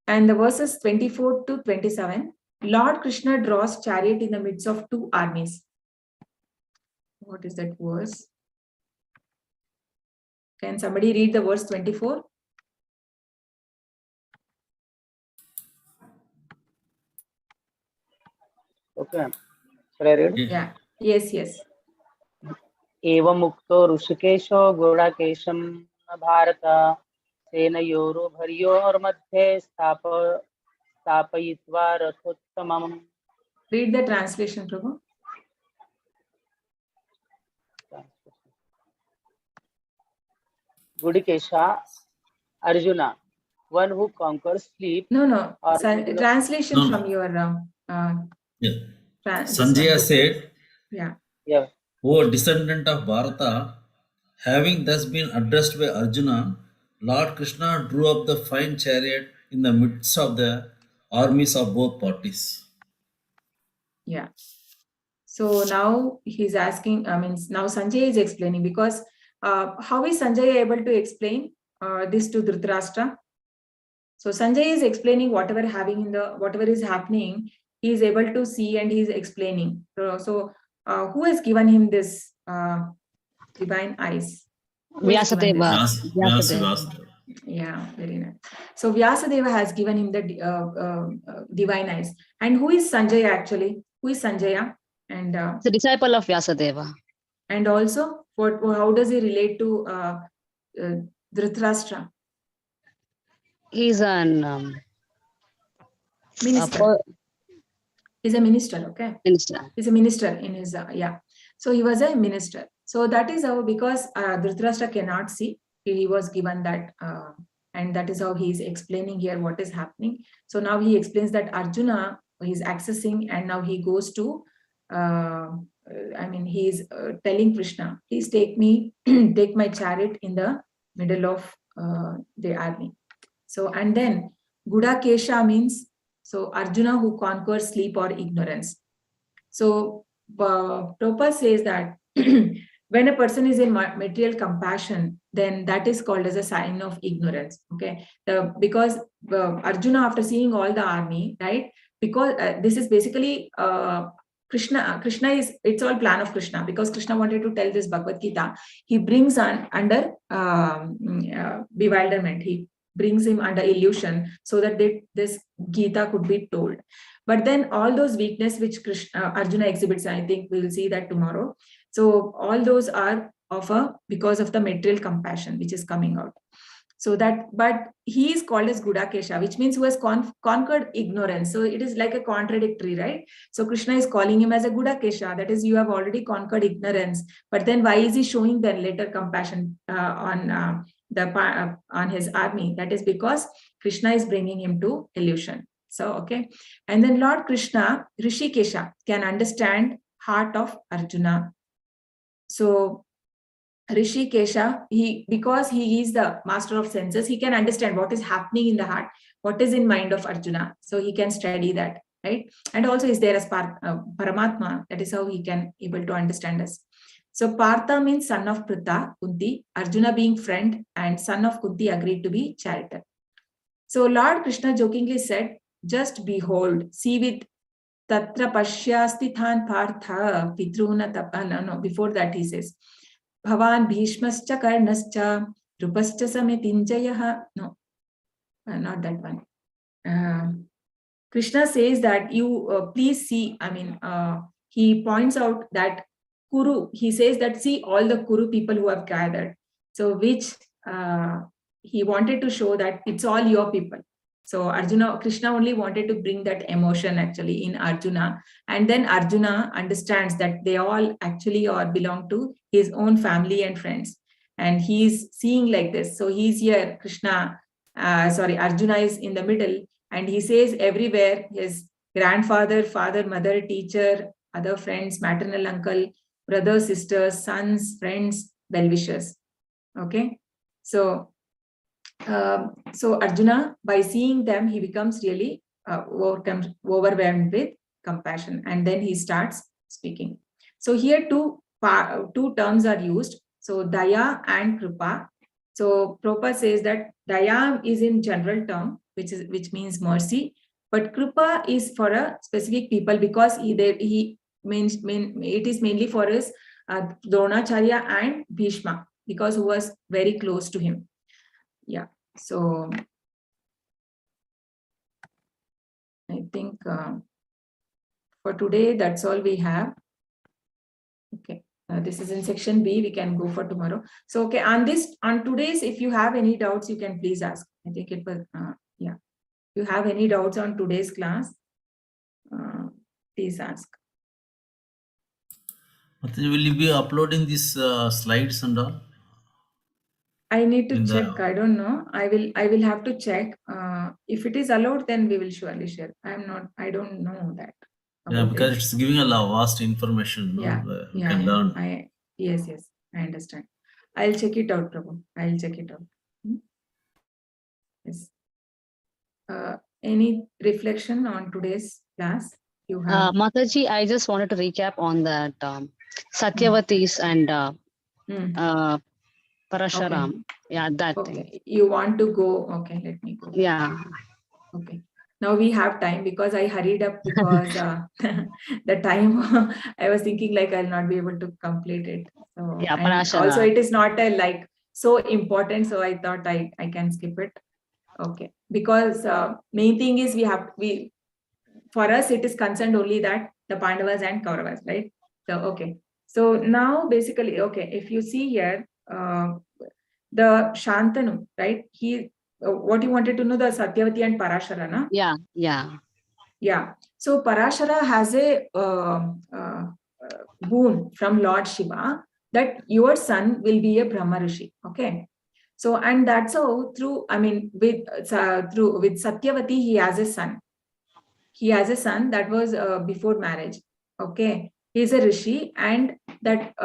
And the verses 24 to 27, Lord Krishna draws chariot in the midst of two armies. What is that verse? Can somebody read the verse 24? Okay. Shall I read? Yeah. Yes. Eva mukto Rushikesho Gurudakesham Bharata Senayoro Bharyor Madhye Stapayitva Rathottamam. Read the translation, Prabhu. Gudikesha, Arjuna, one who conquers sleep. No. Translation No. from your... Sanjaya said, Yeah. O descendant of Bharata, having thus been addressed by Arjuna, Lord Krishna drew up the fine chariot in the midst of the armies of both parties. Yeah. So now he's asking, now Sanjay is explaining because how is Sanjay able to explain this to Dhritarashtra? So Sanjay is explaining whatever is happening, he is able to see and he is explaining. So who has given him this divine eyes? Vyasadeva. Vyasadeva. Yeah, very nice. So Vyasadeva has given him the divine eyes. And who is Sanjaya actually? Who is Sanjaya? And He's a disciple of Vyasadeva. and also, how does he relate to Dhritarashtra? He's an Minister. He's a minister, okay? minister. He's a minister in his, yeah. So he was a minister. So that is how, because Dhritarashtra cannot see, he was given that, and that is how he is explaining here what is happening. So now he explains that Arjuna is accessing, and now he goes to, he is telling Krishna, please take me, take my chariot in the middle of the army. So, and then Gudakesha means, so Arjuna who conquers sleep or ignorance. So Prabhupada says that when a person is in material compassion, then that is called as a sign of ignorance. Okay, because Arjuna, after seeing all the army, right? Because this is basically Krishna is, it's all plan of Krishna, because Krishna wanted to tell this Bhagavad-Gita. He brings under bewilderment. He brings him under illusion so that this Gita could be told. But then all those weakness which Arjuna exhibits, I think we will see that tomorrow. So all those are because of the material compassion which is coming out. So that, but he is called as Gudakesha, which means who has conquered ignorance. So it is like a contradictory, right? So Krishna is calling him as a Gudakesha, that is, you have already conquered ignorance. But then why is he showing then later compassion on his army? That is because Krishna is bringing him to illusion. So, okay. And then Lord Krishna, Rishikesha, can understand heart of Arjuna. So Rishikesha, because he is the master of senses, he can understand what is happening in the heart, what is in mind of Arjuna. So he can study that, right? And also is there as Paramatma. That is how he can able to understand us. So Partha means son of Pritha, Kunti. Arjuna being friend and son of Kunti agreed to be charioteer. So Lord Krishna jokingly said, just behold, see with Tatra Pashyasti Than Partha Pitruna Tapana. No, before that he says, Bhavan Bhishmascha Karnascha Drupascha Samitinjayaha. No, not that one. Krishna says that you please see, he points out that Kuru, he says that see all the Kuru people who have gathered. So which he wanted to show that it's all your people. So Krishna only wanted to bring that emotion actually in Arjuna. And then Arjuna understands that they all actually belong to his own family and friends. And he's seeing like this. So he's here, Arjuna is in the middle. And he says everywhere, his grandfather, father, mother, teacher, other friends, maternal uncle, brothers, sisters, sons, friends, well-wishers. Okay. So Arjuna, by seeing them, he becomes really overwhelmed with compassion, and then he starts speaking. So here two terms are used. So Daya and Kripa. So Prabhupada says that Daya is in general term, which means mercy, but Kripa is for a specific people, because it is mainly for his Dronacharya and Bhishma, because who was very close to him. Yeah, so I think for today, that's all we have. Okay, this is in section B, we can go for tomorrow. So, okay, on today's, if you have any doubts, you can please ask. I think it was, yeah. If you have any doubts on today's class, please ask. Will you be uploading these slides and all? I need to check. I don't know. I will have to check. If it is allowed, then we will surely share. I don't know that. Yeah, because it's giving a lot of vast information. Yeah, you can learn. Yes, I understand. I'll check it out, Prabhu. I'll check it out. Yes. Any reflection on today's class you have? Mataji, I just wanted to recap on that Satyavatis and Parashuram. Okay. Yeah, that thing. You want to go? Okay, let me go. Yeah. Okay. Now we have time, because I hurried up because the time I was thinking like I'll not be able to complete it. So yeah, also it is not so important, so I thought I can skip it. Okay, because main thing is for us it is concerned only that the Pandavas and Kauravas, right? So, okay. So now basically, okay, if you see here, the Shantanu, right? What you wanted to know, the Satyavati and Parashara, na? Yeah. Yeah. So Parashara has a boon from Lord Shiva that your son will be a Brahma Rishi. Okay. So, and that's how with Satyavati, he has a son. He has a son that was before marriage. Okay. He's a Rishi, and that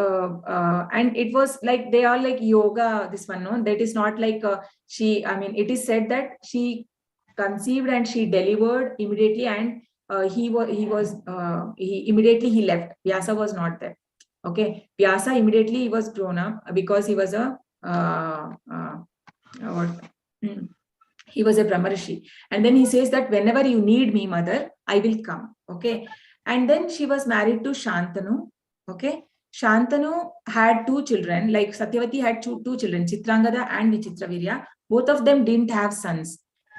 and it was like they are like yoga, this one, no? That is not like it is said that she conceived and she delivered immediately, and he immediately he left. Vyasa was not there. Okay. Vyasa immediately he was grown up because he was a he was a Brahma Rishi. And then he says that whenever you need me, mother, I will come. Okay. And then she was married to Shantanu. Okay. Shantanu had two children, like Satyavati had two children, Chitrangada and Vichitravirya. Both of them didn't have sons.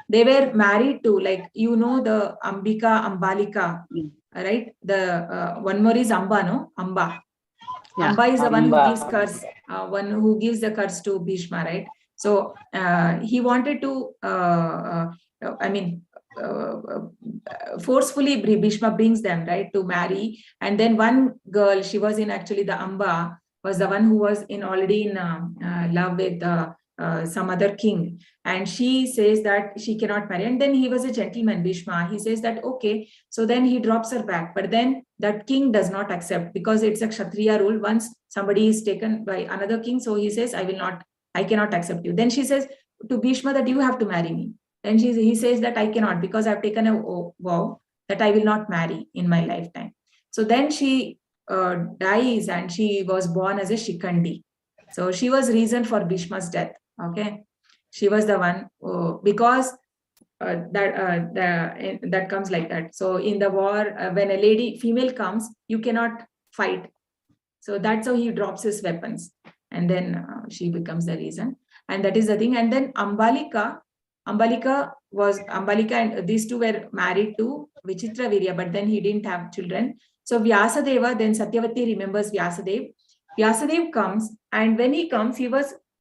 They were married to, like, the Ambika, Ambalika, right? The one more is Amba, no? Amba. Yeah. Amba is the one who Amba. gives curse, the curse to Bhishma, right? So he wanted to, forcefully Bhishma brings them, right, to marry. And then one girl, she was in actually the Amba, was the one who was already in love with some other king. And she says that she cannot marry. And then he was a gentleman, Bhishma. He says that, okay. So then he drops her back. But then that king does not accept, because it's a Kshatriya rule. Once somebody is taken by another king, so he says, I cannot accept you. Then she says to Bhishma that you have to marry me. Then he says that I cannot, because I've taken a vow that I will not marry in my lifetime. So then she dies, and she was born as a Shikandi. So she was reason for Bhishma's death. Okay. She was the one because that comes like that. So in the war, when a female comes, you cannot fight. So that's how he drops his weapons. And then she becomes the reason. And that is the thing. And then Ambalika and these two were married to Vichitravirya, but then he didn't have children. So Vyasadeva, then Satyavati remembers Vyasadev. Vyasadev comes, and when he comes,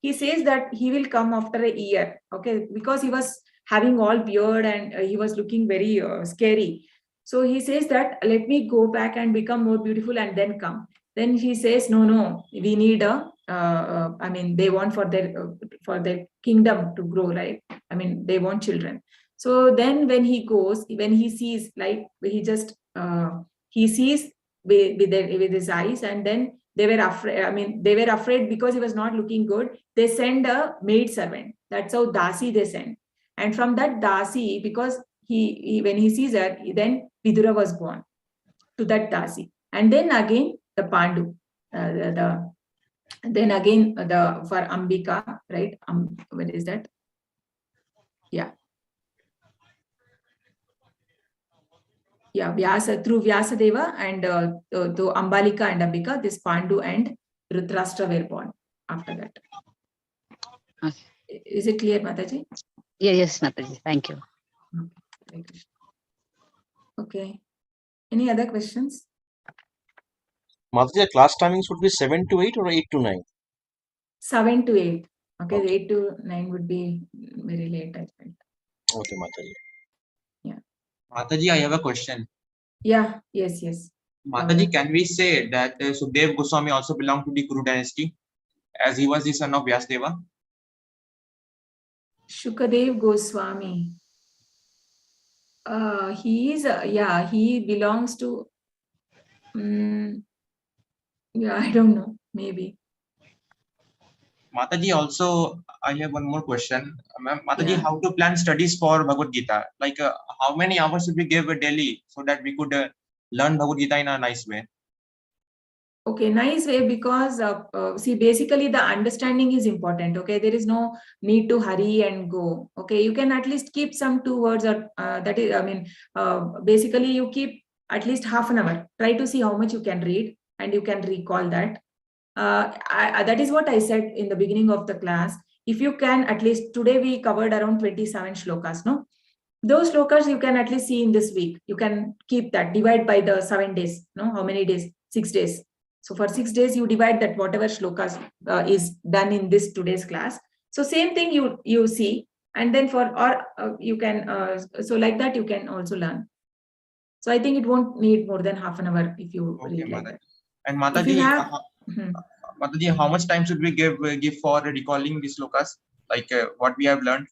he says that he will come after a year. Okay, because he was having all beard and he was looking very scary. So he says that let me go back and become more beautiful and then come. Then he says, no, we need they want for their kingdom to grow, right? They want children. So then when he goes, when he sees, like, he sees with his eyes, and then they were afraid. They were afraid because he was not looking good. They send a maid servant. That's how Dasi they send. And from that Dasi, because he when he sees her, then Vidura was born to that Dasi. And then again the Pandu, then again for Ambika, right? What is that? Yeah. Vyasa, through Vyasadeva and to Ambalika and Ambika, this Pandu and Dhritarashtra were born after that. Okay. Is it clear, Mataji? Yes, Mataji. Thank you. Okay. Any other questions? Mataji, class timings would be 7 to 8 or 8 to 9? 7 to 8. Okay, Okay. 8 to 9 would be very late, I think. Okay, Mataji. Yeah. Mataji, I have a question. Yeah, yes. Mataji, can we say that Sukdev Goswami also belonged to the Kuru Dynasty, as he was the son of Vyasadeva? Shukadev Goswami. He belongs to, I don't know, maybe. Mataji, also, I have one more question. Mataji, Yeah. how to plan studies for Bhagavad-Gita? Like, how many hours should we give daily so that we could learn Bhagavad-Gita in a nice way? Okay, nice way, because see, basically the understanding is important. Okay, there is no need to hurry and go. Okay, you can at least keep some 2 words, or that is, basically you keep at least half an hour. Try to see how much you can read and you can recall that. That is what I said in the beginning of the class. If you can, at least today we covered around 27 shlokas, no? those shlokas you can at least see in this week. You can keep that, divide by the 7 days. No, how many days? 6 days. So for 6 days, you divide that whatever shlokas is done in this today's class. So same thing you see, and then you can so like that you can also learn. So I think it won't need more than half an hour if you read like that. And If you Mataji, have, Mataji, how much time should we give for recalling these shlokas? Like what we have learned?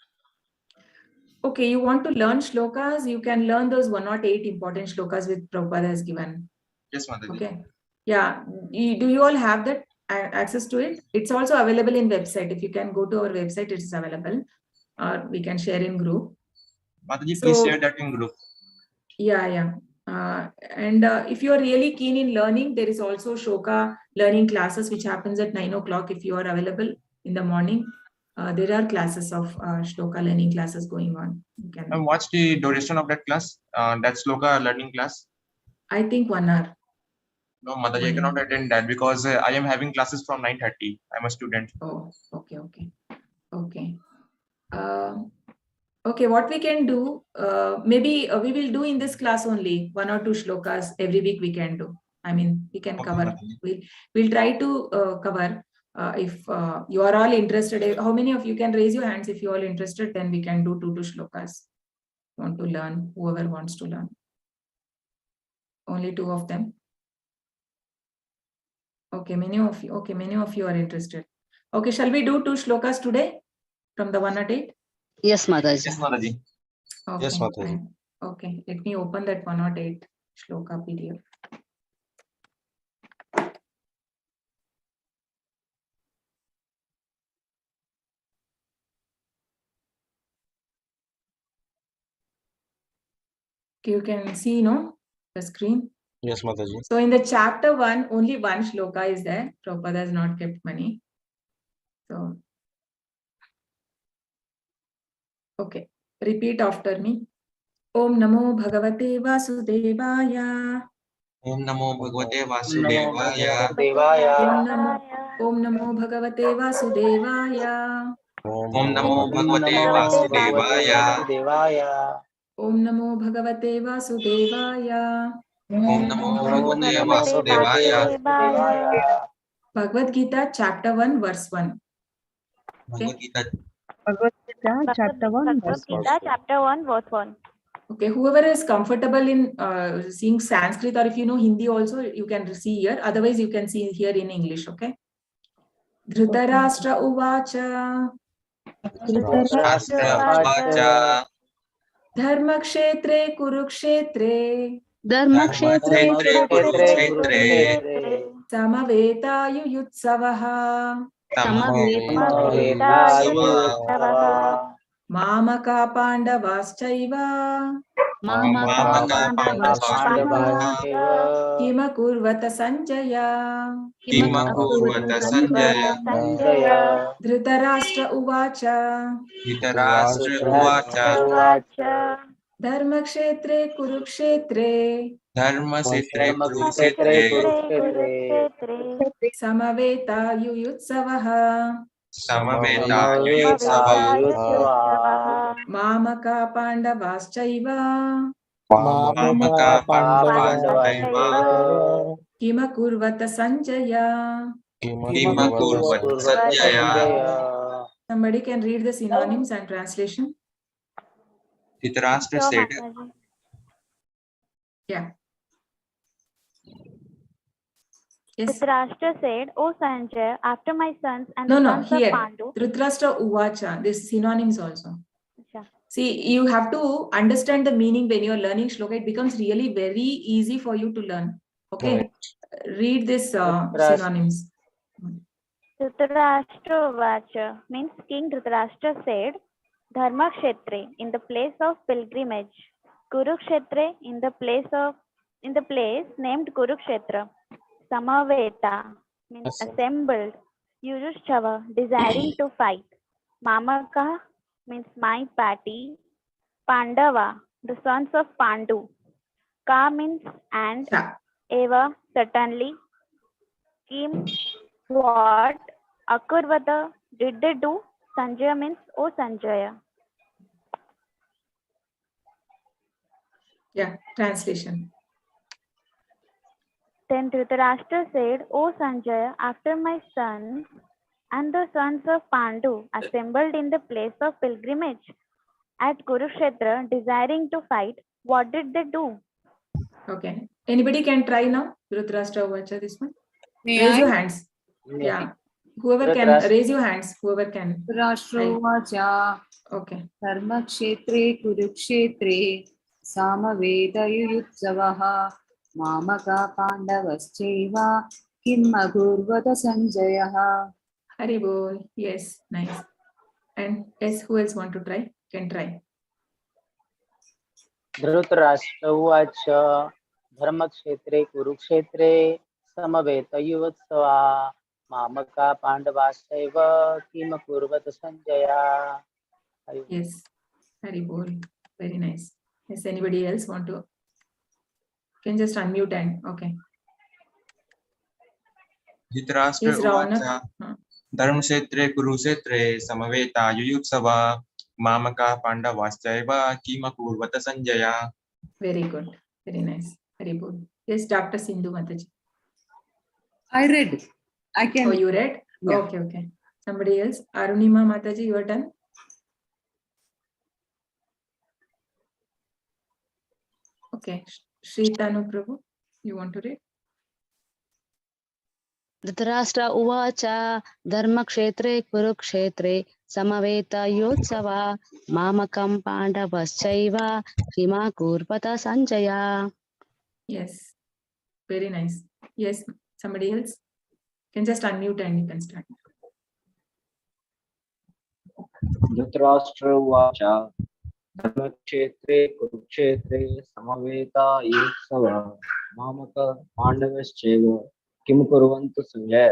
okay, you want to learn shlokas, you can learn those 108 important shlokas which Prabhupada has given. Yes, Mataji. Okay. Yeah. Do you all have that access to it? It's also available in website. If you can go to our website, it is available. Or we can share in group. Mataji, please share that in group. Yeah. And if you are really keen in learning, there is also Shloka learning classes which happens at 9 o'clock. If you are available in the morning, there are classes of Shloka learning classes going on. And what's the duration of that class? That Shloka learning class? I think 1 hour. No, Mataji, I cannot attend that because I am having classes from 9:30. I'm a student. Oh, okay. Okay, what we can do, maybe we will do in this class only 1 or 2 shlokas every week we can do. I mean, we can cover. We'll try to cover. If you are all interested, how many of you can raise your hands if you are all interested? Then we can do 2 shlokas. Want to learn? Whoever wants to learn. Only 2 of them. Okay, many of you. Okay, many of you are interested. Okay, shall we do 2 shlokas today from the 108? Yes, Mataji. Yes, Mataji. Okay, Yes, Mataji. fine. Okay, let me open that 108 shloka PDF. You can see, no, the screen. Yes, Mataji. So in the chapter 1, only 1 shloka is there. Prabhupada has not kept money. So, okay, repeat after me. Om Namo Bhagavate Vasudevaya. Om Namo Bhagavate Vasudevaya. Om Namo Bhagavate Vasudevaya. Om Namo Bhagavate Vasudevaya. Om Namo Bhagavate Vasudevaya. Om Namo Bhagavate Vasudevaya. Bhagavad-Gita, chapter 1, verse 1. Bhagavad-Gita. Bhagavad-Gita, chapter 1, verse 1. Bhagavad-Gita, chapter 1, verse 1. Okay, whoever is comfortable in seeing Sanskrit, or if you know Hindi also, you can see here. Otherwise, you can see here in English, okay? Dhritarashtra Uvacha. Shastra Vacha. Dharmakshetre Kurukshetre. Dharmakshetre Kurukshetre. Samaveta Yuyutsavaha. Mamaka Pandavaschaiva. Kima Kurvata Sanjaya. Dhritarashtra Uvacha. Dharmakshetre Kurukshetre. Samaveta Yuyutsavaha. Mamaka Pandavaschaiva. Kima Kurvata Sanjaya. Somebody can read the synonyms and translation. Dhritarashtra said, Yeah. Yes. Dhritarashtra said, O Sanjay, after my sons and No, sons here. of Pandu. Dhritarashtra Uvacha. This synonyms also. Acha. See, you have to understand the meaning when you're learning shloka. It becomes really very easy for you to learn. Okay. Right. Read this synonyms. Dhritarashtra Vacha means King Dhritarashtra said, Dharma Kshetre, in the place of pilgrimage. Kurukshetre, in the place named Kurukshetra. Samaveta means assembled. Yujushchava, desiring to fight. Mamaka means my party. Pandava, the sons of Pandu. Ka means and. Eva, certainly. Kim, what? Akurvata, did they do? Sanjaya means, O Sanjaya. Yeah, translation. Then Dhritarashtra said, O Sanjaya, after my sons and the sons of Pandu assembled in the place of pilgrimage at Kurukshetra, desiring to fight, what did they do? Okay. Anybody can try now? Dhritarashtra Uvacha, this one. May Raise I? your hands. Yeah. Whoever can, raise your hands. Whoever can. Rashtrovacha Okay. Dharmakshetre Kurukshetre Samaveda Mamaka Pandavaschaiva Kim Agurvata Sanjayah. Hari bol. Yes, nice. And yes, who else want to try? Can try. Dhritarashtra उवाच धर्मक्षेत्रे कुरुक्षेत्रे समवेतयुत्सवा मामका पाण्डवाश्चैव किम कुर्वत Sanjay. Yes. Hari bol. Very nice. Yes, anybody else want to? Can just unmute and okay. Dhritarashtra Yes, Raunak. Uvacha Dharmakshetre Kurukshetre Samaveta Yuyutsava Mamaka Pandavaschaiva Kima Kurvata Sanjaya. Very good. Very nice. Hari bol. Yes, Dr. Sindhu Mataji. I read. I can. Oh, you read? Yeah. Okay, okay. Somebody else? Arunima Mataji, you are done? Okay. Shri Tanu Prabhu, you want to read? Dhritarashtra Uvacha Dharmakshetre Kurukshetre Samaveta Yotsava Mamakam Pandavaschaiva Kima Kurvata Sanjaya. Yes. Very nice. Yes. Somebody else? Can just unmute and you can start. Dhritarashtra उवाच धर्मक्षेत्रे कुरुक्षेत्रे समवेतायुत्सवा मामक पाण्डवश्चैव किं कुर्वन्तु Sanjay.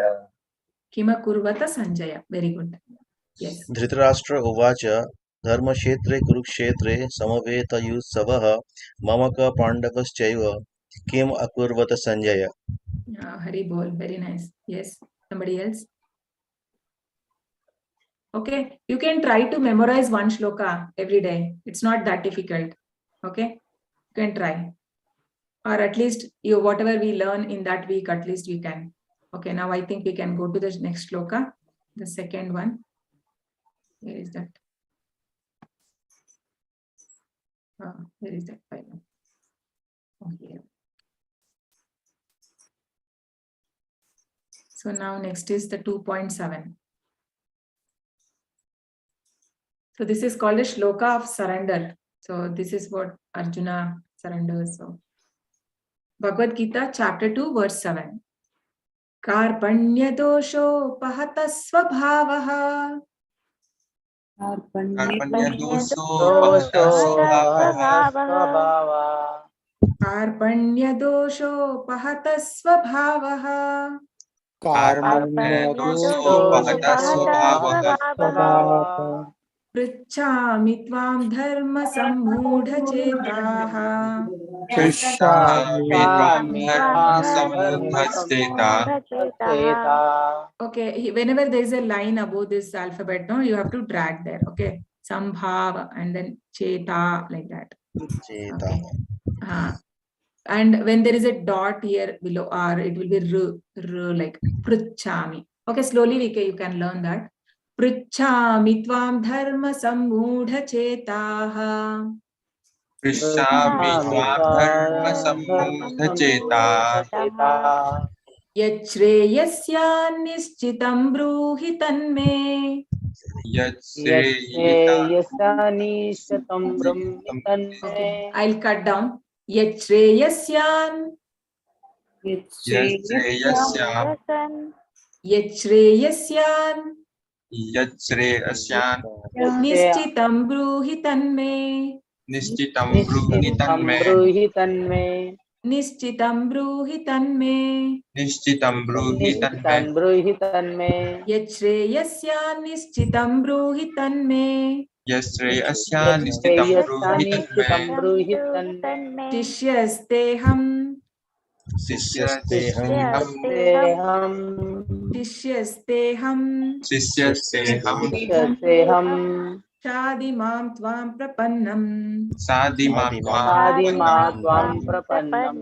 Kima Kurvata Sanjaya. Very good. Yes. Dhritarashtra Uvacha Dharmashetre Kurukshetre Samaveta Mamaka Pandavaschaiva Kim Akurvata Sanjaya. Hari bol. Very nice. Yes. Somebody else? Okay. You can try to memorize one shloka every day. It's not that difficult. Okay. You can try. Or at least you whatever we learn in that week, at least we can. Okay. Now I think we can go to the next shloka. The second one. Where is that? Where is that file? Oh, here. So now next is the 2.7. So this is called a Shloka of Surrender. So this is what Arjuna surrenders. So Bhagavad-Gita chapter 2 verse 7. Karpanya dosho pahata svabhavaha. Karpanya doso दोषो Bhagata स्वभावः Karpanya dosho pahata svabhavaha. Karpanya doso Bhagata Swabhavaha. Prichhami tvam dharma sammudha chetaha. Prishami Tvam Dharma Samudhasteta. Okay, whenever there is a line above this alphabet, no, you have to drag there. Okay, sambhava and then cheta like that. Okay. And when there is a dot here below R, it will be r like prichhami. Okay, slowly you can learn that. Prichhami tvam dharma sammudha chetaha. Prishami Tvam Dharma Samudhacheta. Yachreyasya nishchitam bruhi tanme. यस्यानिशतं ब्रह्मतन्मे. Okay, I'll cut down. Yachreyasyan. Yachreyasyan. Nishchitam bruhi tanme. Nishchitam Bruhi Tanme. Nishchitam bruhi tanme. Nishchitam Bruhi Tanme. Yachreyasyan nishchitam bruhi tanme. Yasreyasya Nishchitam Bruhi Tanme. Tishyasteham. Sisyasteham. Tishyasteham. Sisyasteham. Shadimam tvam prapannam. Sadima Sadima tvam prapannam.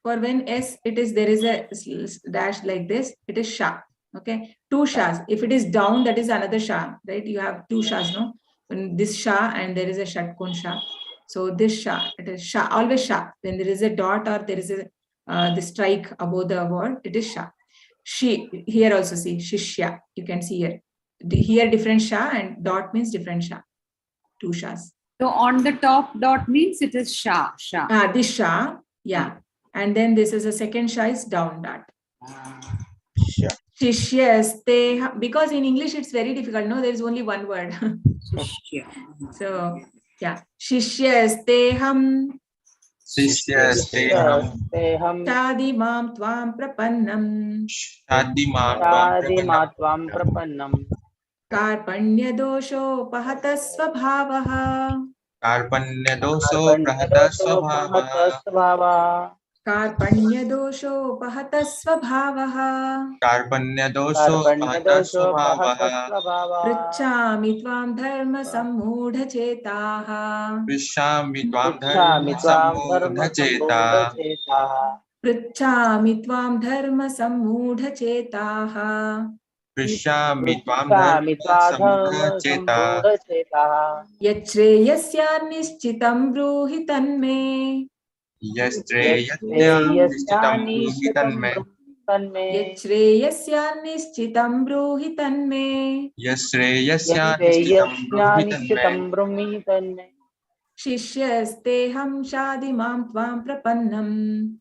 For when S, it is, there is a dash like this, it is Sha. Okay, two Shas. If it is down, that is another Sha, right? You have two Shas, no? When this Sha and there is a Shatkun Sha. So this Sha, it is Sha, always Sha. When there is a dot or there is a the strike above the word, it is Sha. She, here also see, Shishya. You can see here. Here different Sha and dot means different Sha. Two Shas. So on the top dot means it is Sha. Sha. This Sha, yeah. And then this is a second Sha is down dot. Sure. Shishyaste, because in English it's very difficult. No, there is only one word. Shishya. So yeah, Shishyasteham Sishyasteham Shadimam tvam prapannam Shadima Sadima tvam prapannam. Karpanyadosho pahata svabhavaha Karpanyadoso prahata swabhava. Svabhava. Karpanyadosho pahata svabhavaha Karpanyadoso prahata Karpanyadosho swabhava. Svabhava. Pritchami tvam dharma sammudha-chetaha Prishami tvam Pritchami dharma tvam dharma sammudha-cheta. sammudha-chetaha. Pritchami tvam dharma sammudha-chetaha Prishami tvam Pritchami dharma tvam dharma sammudha-cheta. sammudha-chetaha. Yachreyasya brūhi tanme Yastreyasya brūhi tanme. Yachreyasya brūhi tanme Yasreyasya brūhi tanme. brahmi tanme. Shishyasteham shadimam tvam prapannam.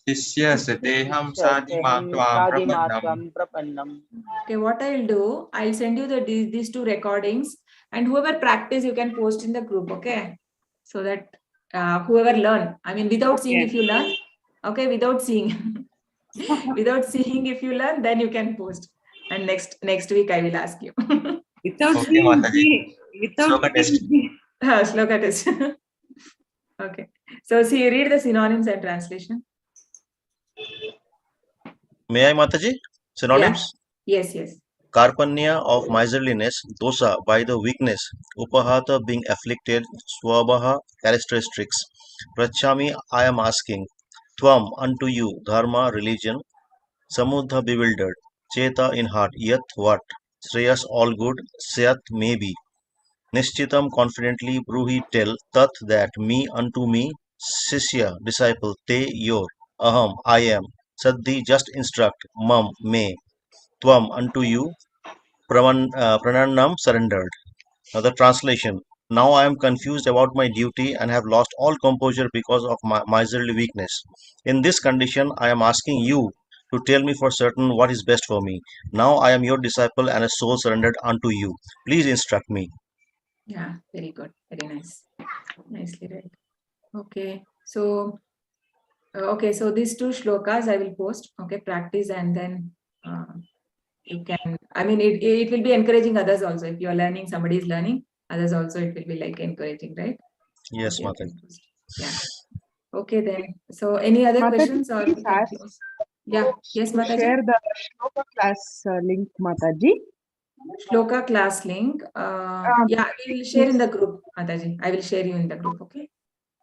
Sishyasteham sadimam tvam prapannam. prapannam. Okay, what I'll do, I'll send you these two recordings, and whoever practice, you can post in the group, okay? So that whoever learn, I mean, without seeing, if you learn, okay, without seeing, without seeing, if you learn, then you can post. And next week, I will ask you. Without Okay, seeing, Mataji. without Shloka test. Shloka test. Okay. So, see, read the synonyms and translation. May I, Mataji? Synonyms? Yes, yes. Karpanya of miserliness, dosa by the weakness, upahata being afflicted, swabha characteristics, prachami I am asking, tvam unto you, dharma religion, samudha bewildered, cheta in heart, yat what, shreyas all good, syat maybe, nishchitam confidently, bruhi tell, tat that me unto me, sisya disciple, te your, aham I am, saddhi just instruct, mam may, tvam unto you, Prananam surrendered. Now the translation. Now I am confused about my duty and have lost all composure because of my miserly weakness. In this condition, I am asking you to tell me for certain what is best for me. Now I am your disciple and a soul surrendered unto you. Please instruct me. Yeah, very good. Very nice. Nicely read. Okay. So, so these two shlokas I will post. Okay, practice, and then you can, I mean, it will be encouraging others also. If you are learning, somebody is learning, others also, it will be like encouraging, right? Yes, Okay, Mataji. yeah. Okay, then. So, any other Mataji, questions, or we please can ask close? Yeah. Yes, to Mataji. share the Shloka class link, Mataji. Shloka class link. Yeah, I will share in the group, Mataji. I will share you in the group. Okay.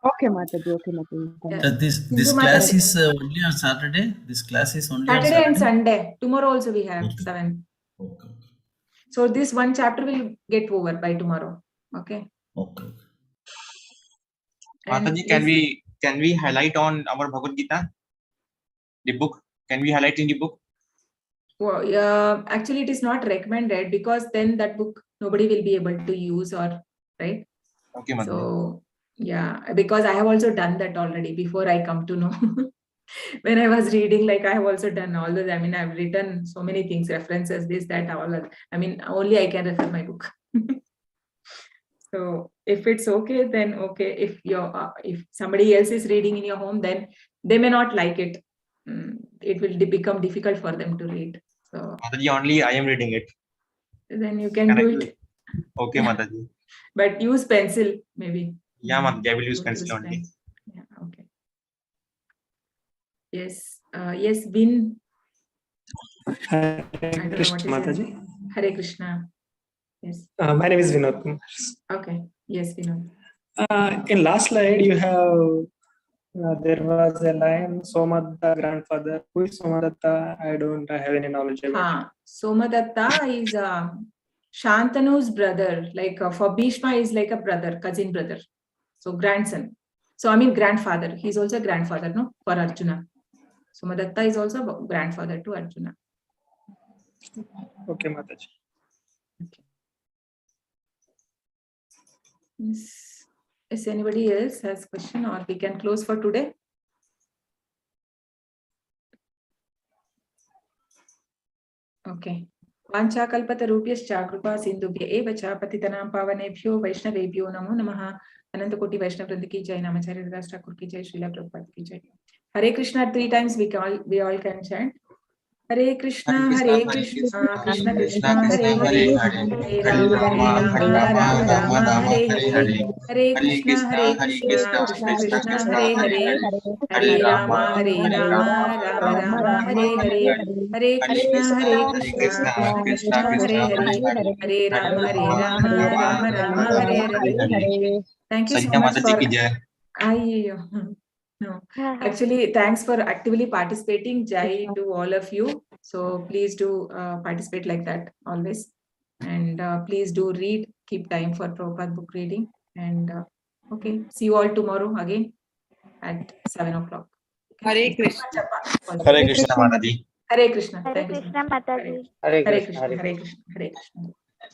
Okay, Mataji. Okay, Mataji. Yeah. This Sindu class Mataji. is only on Saturday. This class is only on Saturday and Saturday. Sunday. Tomorrow also we have 7. Okay. So this one chapter will get over by tomorrow. Okay. Okay. And Mataji, this, can we highlight on our Bhagavad Gita? The book? Can we highlight in the book? well, actually, it is not recommended, because then that book nobody will be able to use, or right. Okay, Mataji. So yeah, because I have also done that already before I come to know. When I was reading, like I have also done all those. I mean, I've written so many things, references, this, that, all. I mean, only I can refer my book. So if it's okay, then okay. If somebody else is reading in your home, then they may not like it. It will become difficult for them to read. So Mataji, only I am reading it. then you can do it. Okay, Yeah. Mataji. But use pencil, maybe. Yeah, Mataji, I will use Don't pencil only. pen. Yeah, okay. Yes, yes, Vin. Hare I don't know Krishna, what is your Mataji. name. Hare Krishna. Yes. My name is Vinod Kumar. Okay. Yes, Vinod. In last slide, you have there was a line Somadatta grandfather. Who is Somadatta? I don't have any knowledge about it. Somadatta is Shantanu's brother. Like for Bhishma is like a brother, cousin brother. So grandson. So I mean grandfather. He's also a grandfather, no, for Arjuna. Somadatta is also a grandfather to Arjuna. Okay, Mataji. Yes. Is anybody else has question, or we can close for today? Okay. वाञ्छाकल्पतरुभ्यश्च कृपा सिन्धुभ्य एव च पतितनां पावनेभ्यो वैष्णवेभ्यो नमो नमः। अनंत कोटि वैष्णव वृंद की जय, नामाचार्य दास ठाकुर की जय, श्रीला प्रभुपाद की जय। Hare Krishna 3 times we all can chant. Hare Krishna Krishna Krishna Hare Hare, Hare Rama Rama Hare Hare, Hare Krishna Krishna Krishna Hare Hare, Hare Rama Rama Hare Hare, Hare Krishna Krishna Krishna Hare Hare, Hare Rama Rama Hare Hare. Thank you so Sanjay much Mataji for. ki jai. No, actually, thanks for actively participating, Jai, to all of you. So please do participate like that always. And please do read, keep time for Prabhupada book reading. And okay, see you all tomorrow again at 7 o'clock. Hare Krishna. Hare Krishna. Mataji. Hare Krishna. Hare Thank you so Krishna much. Mataji. Hare Hare Krishna. Krishna. Hare Krishna. Hare Krishna.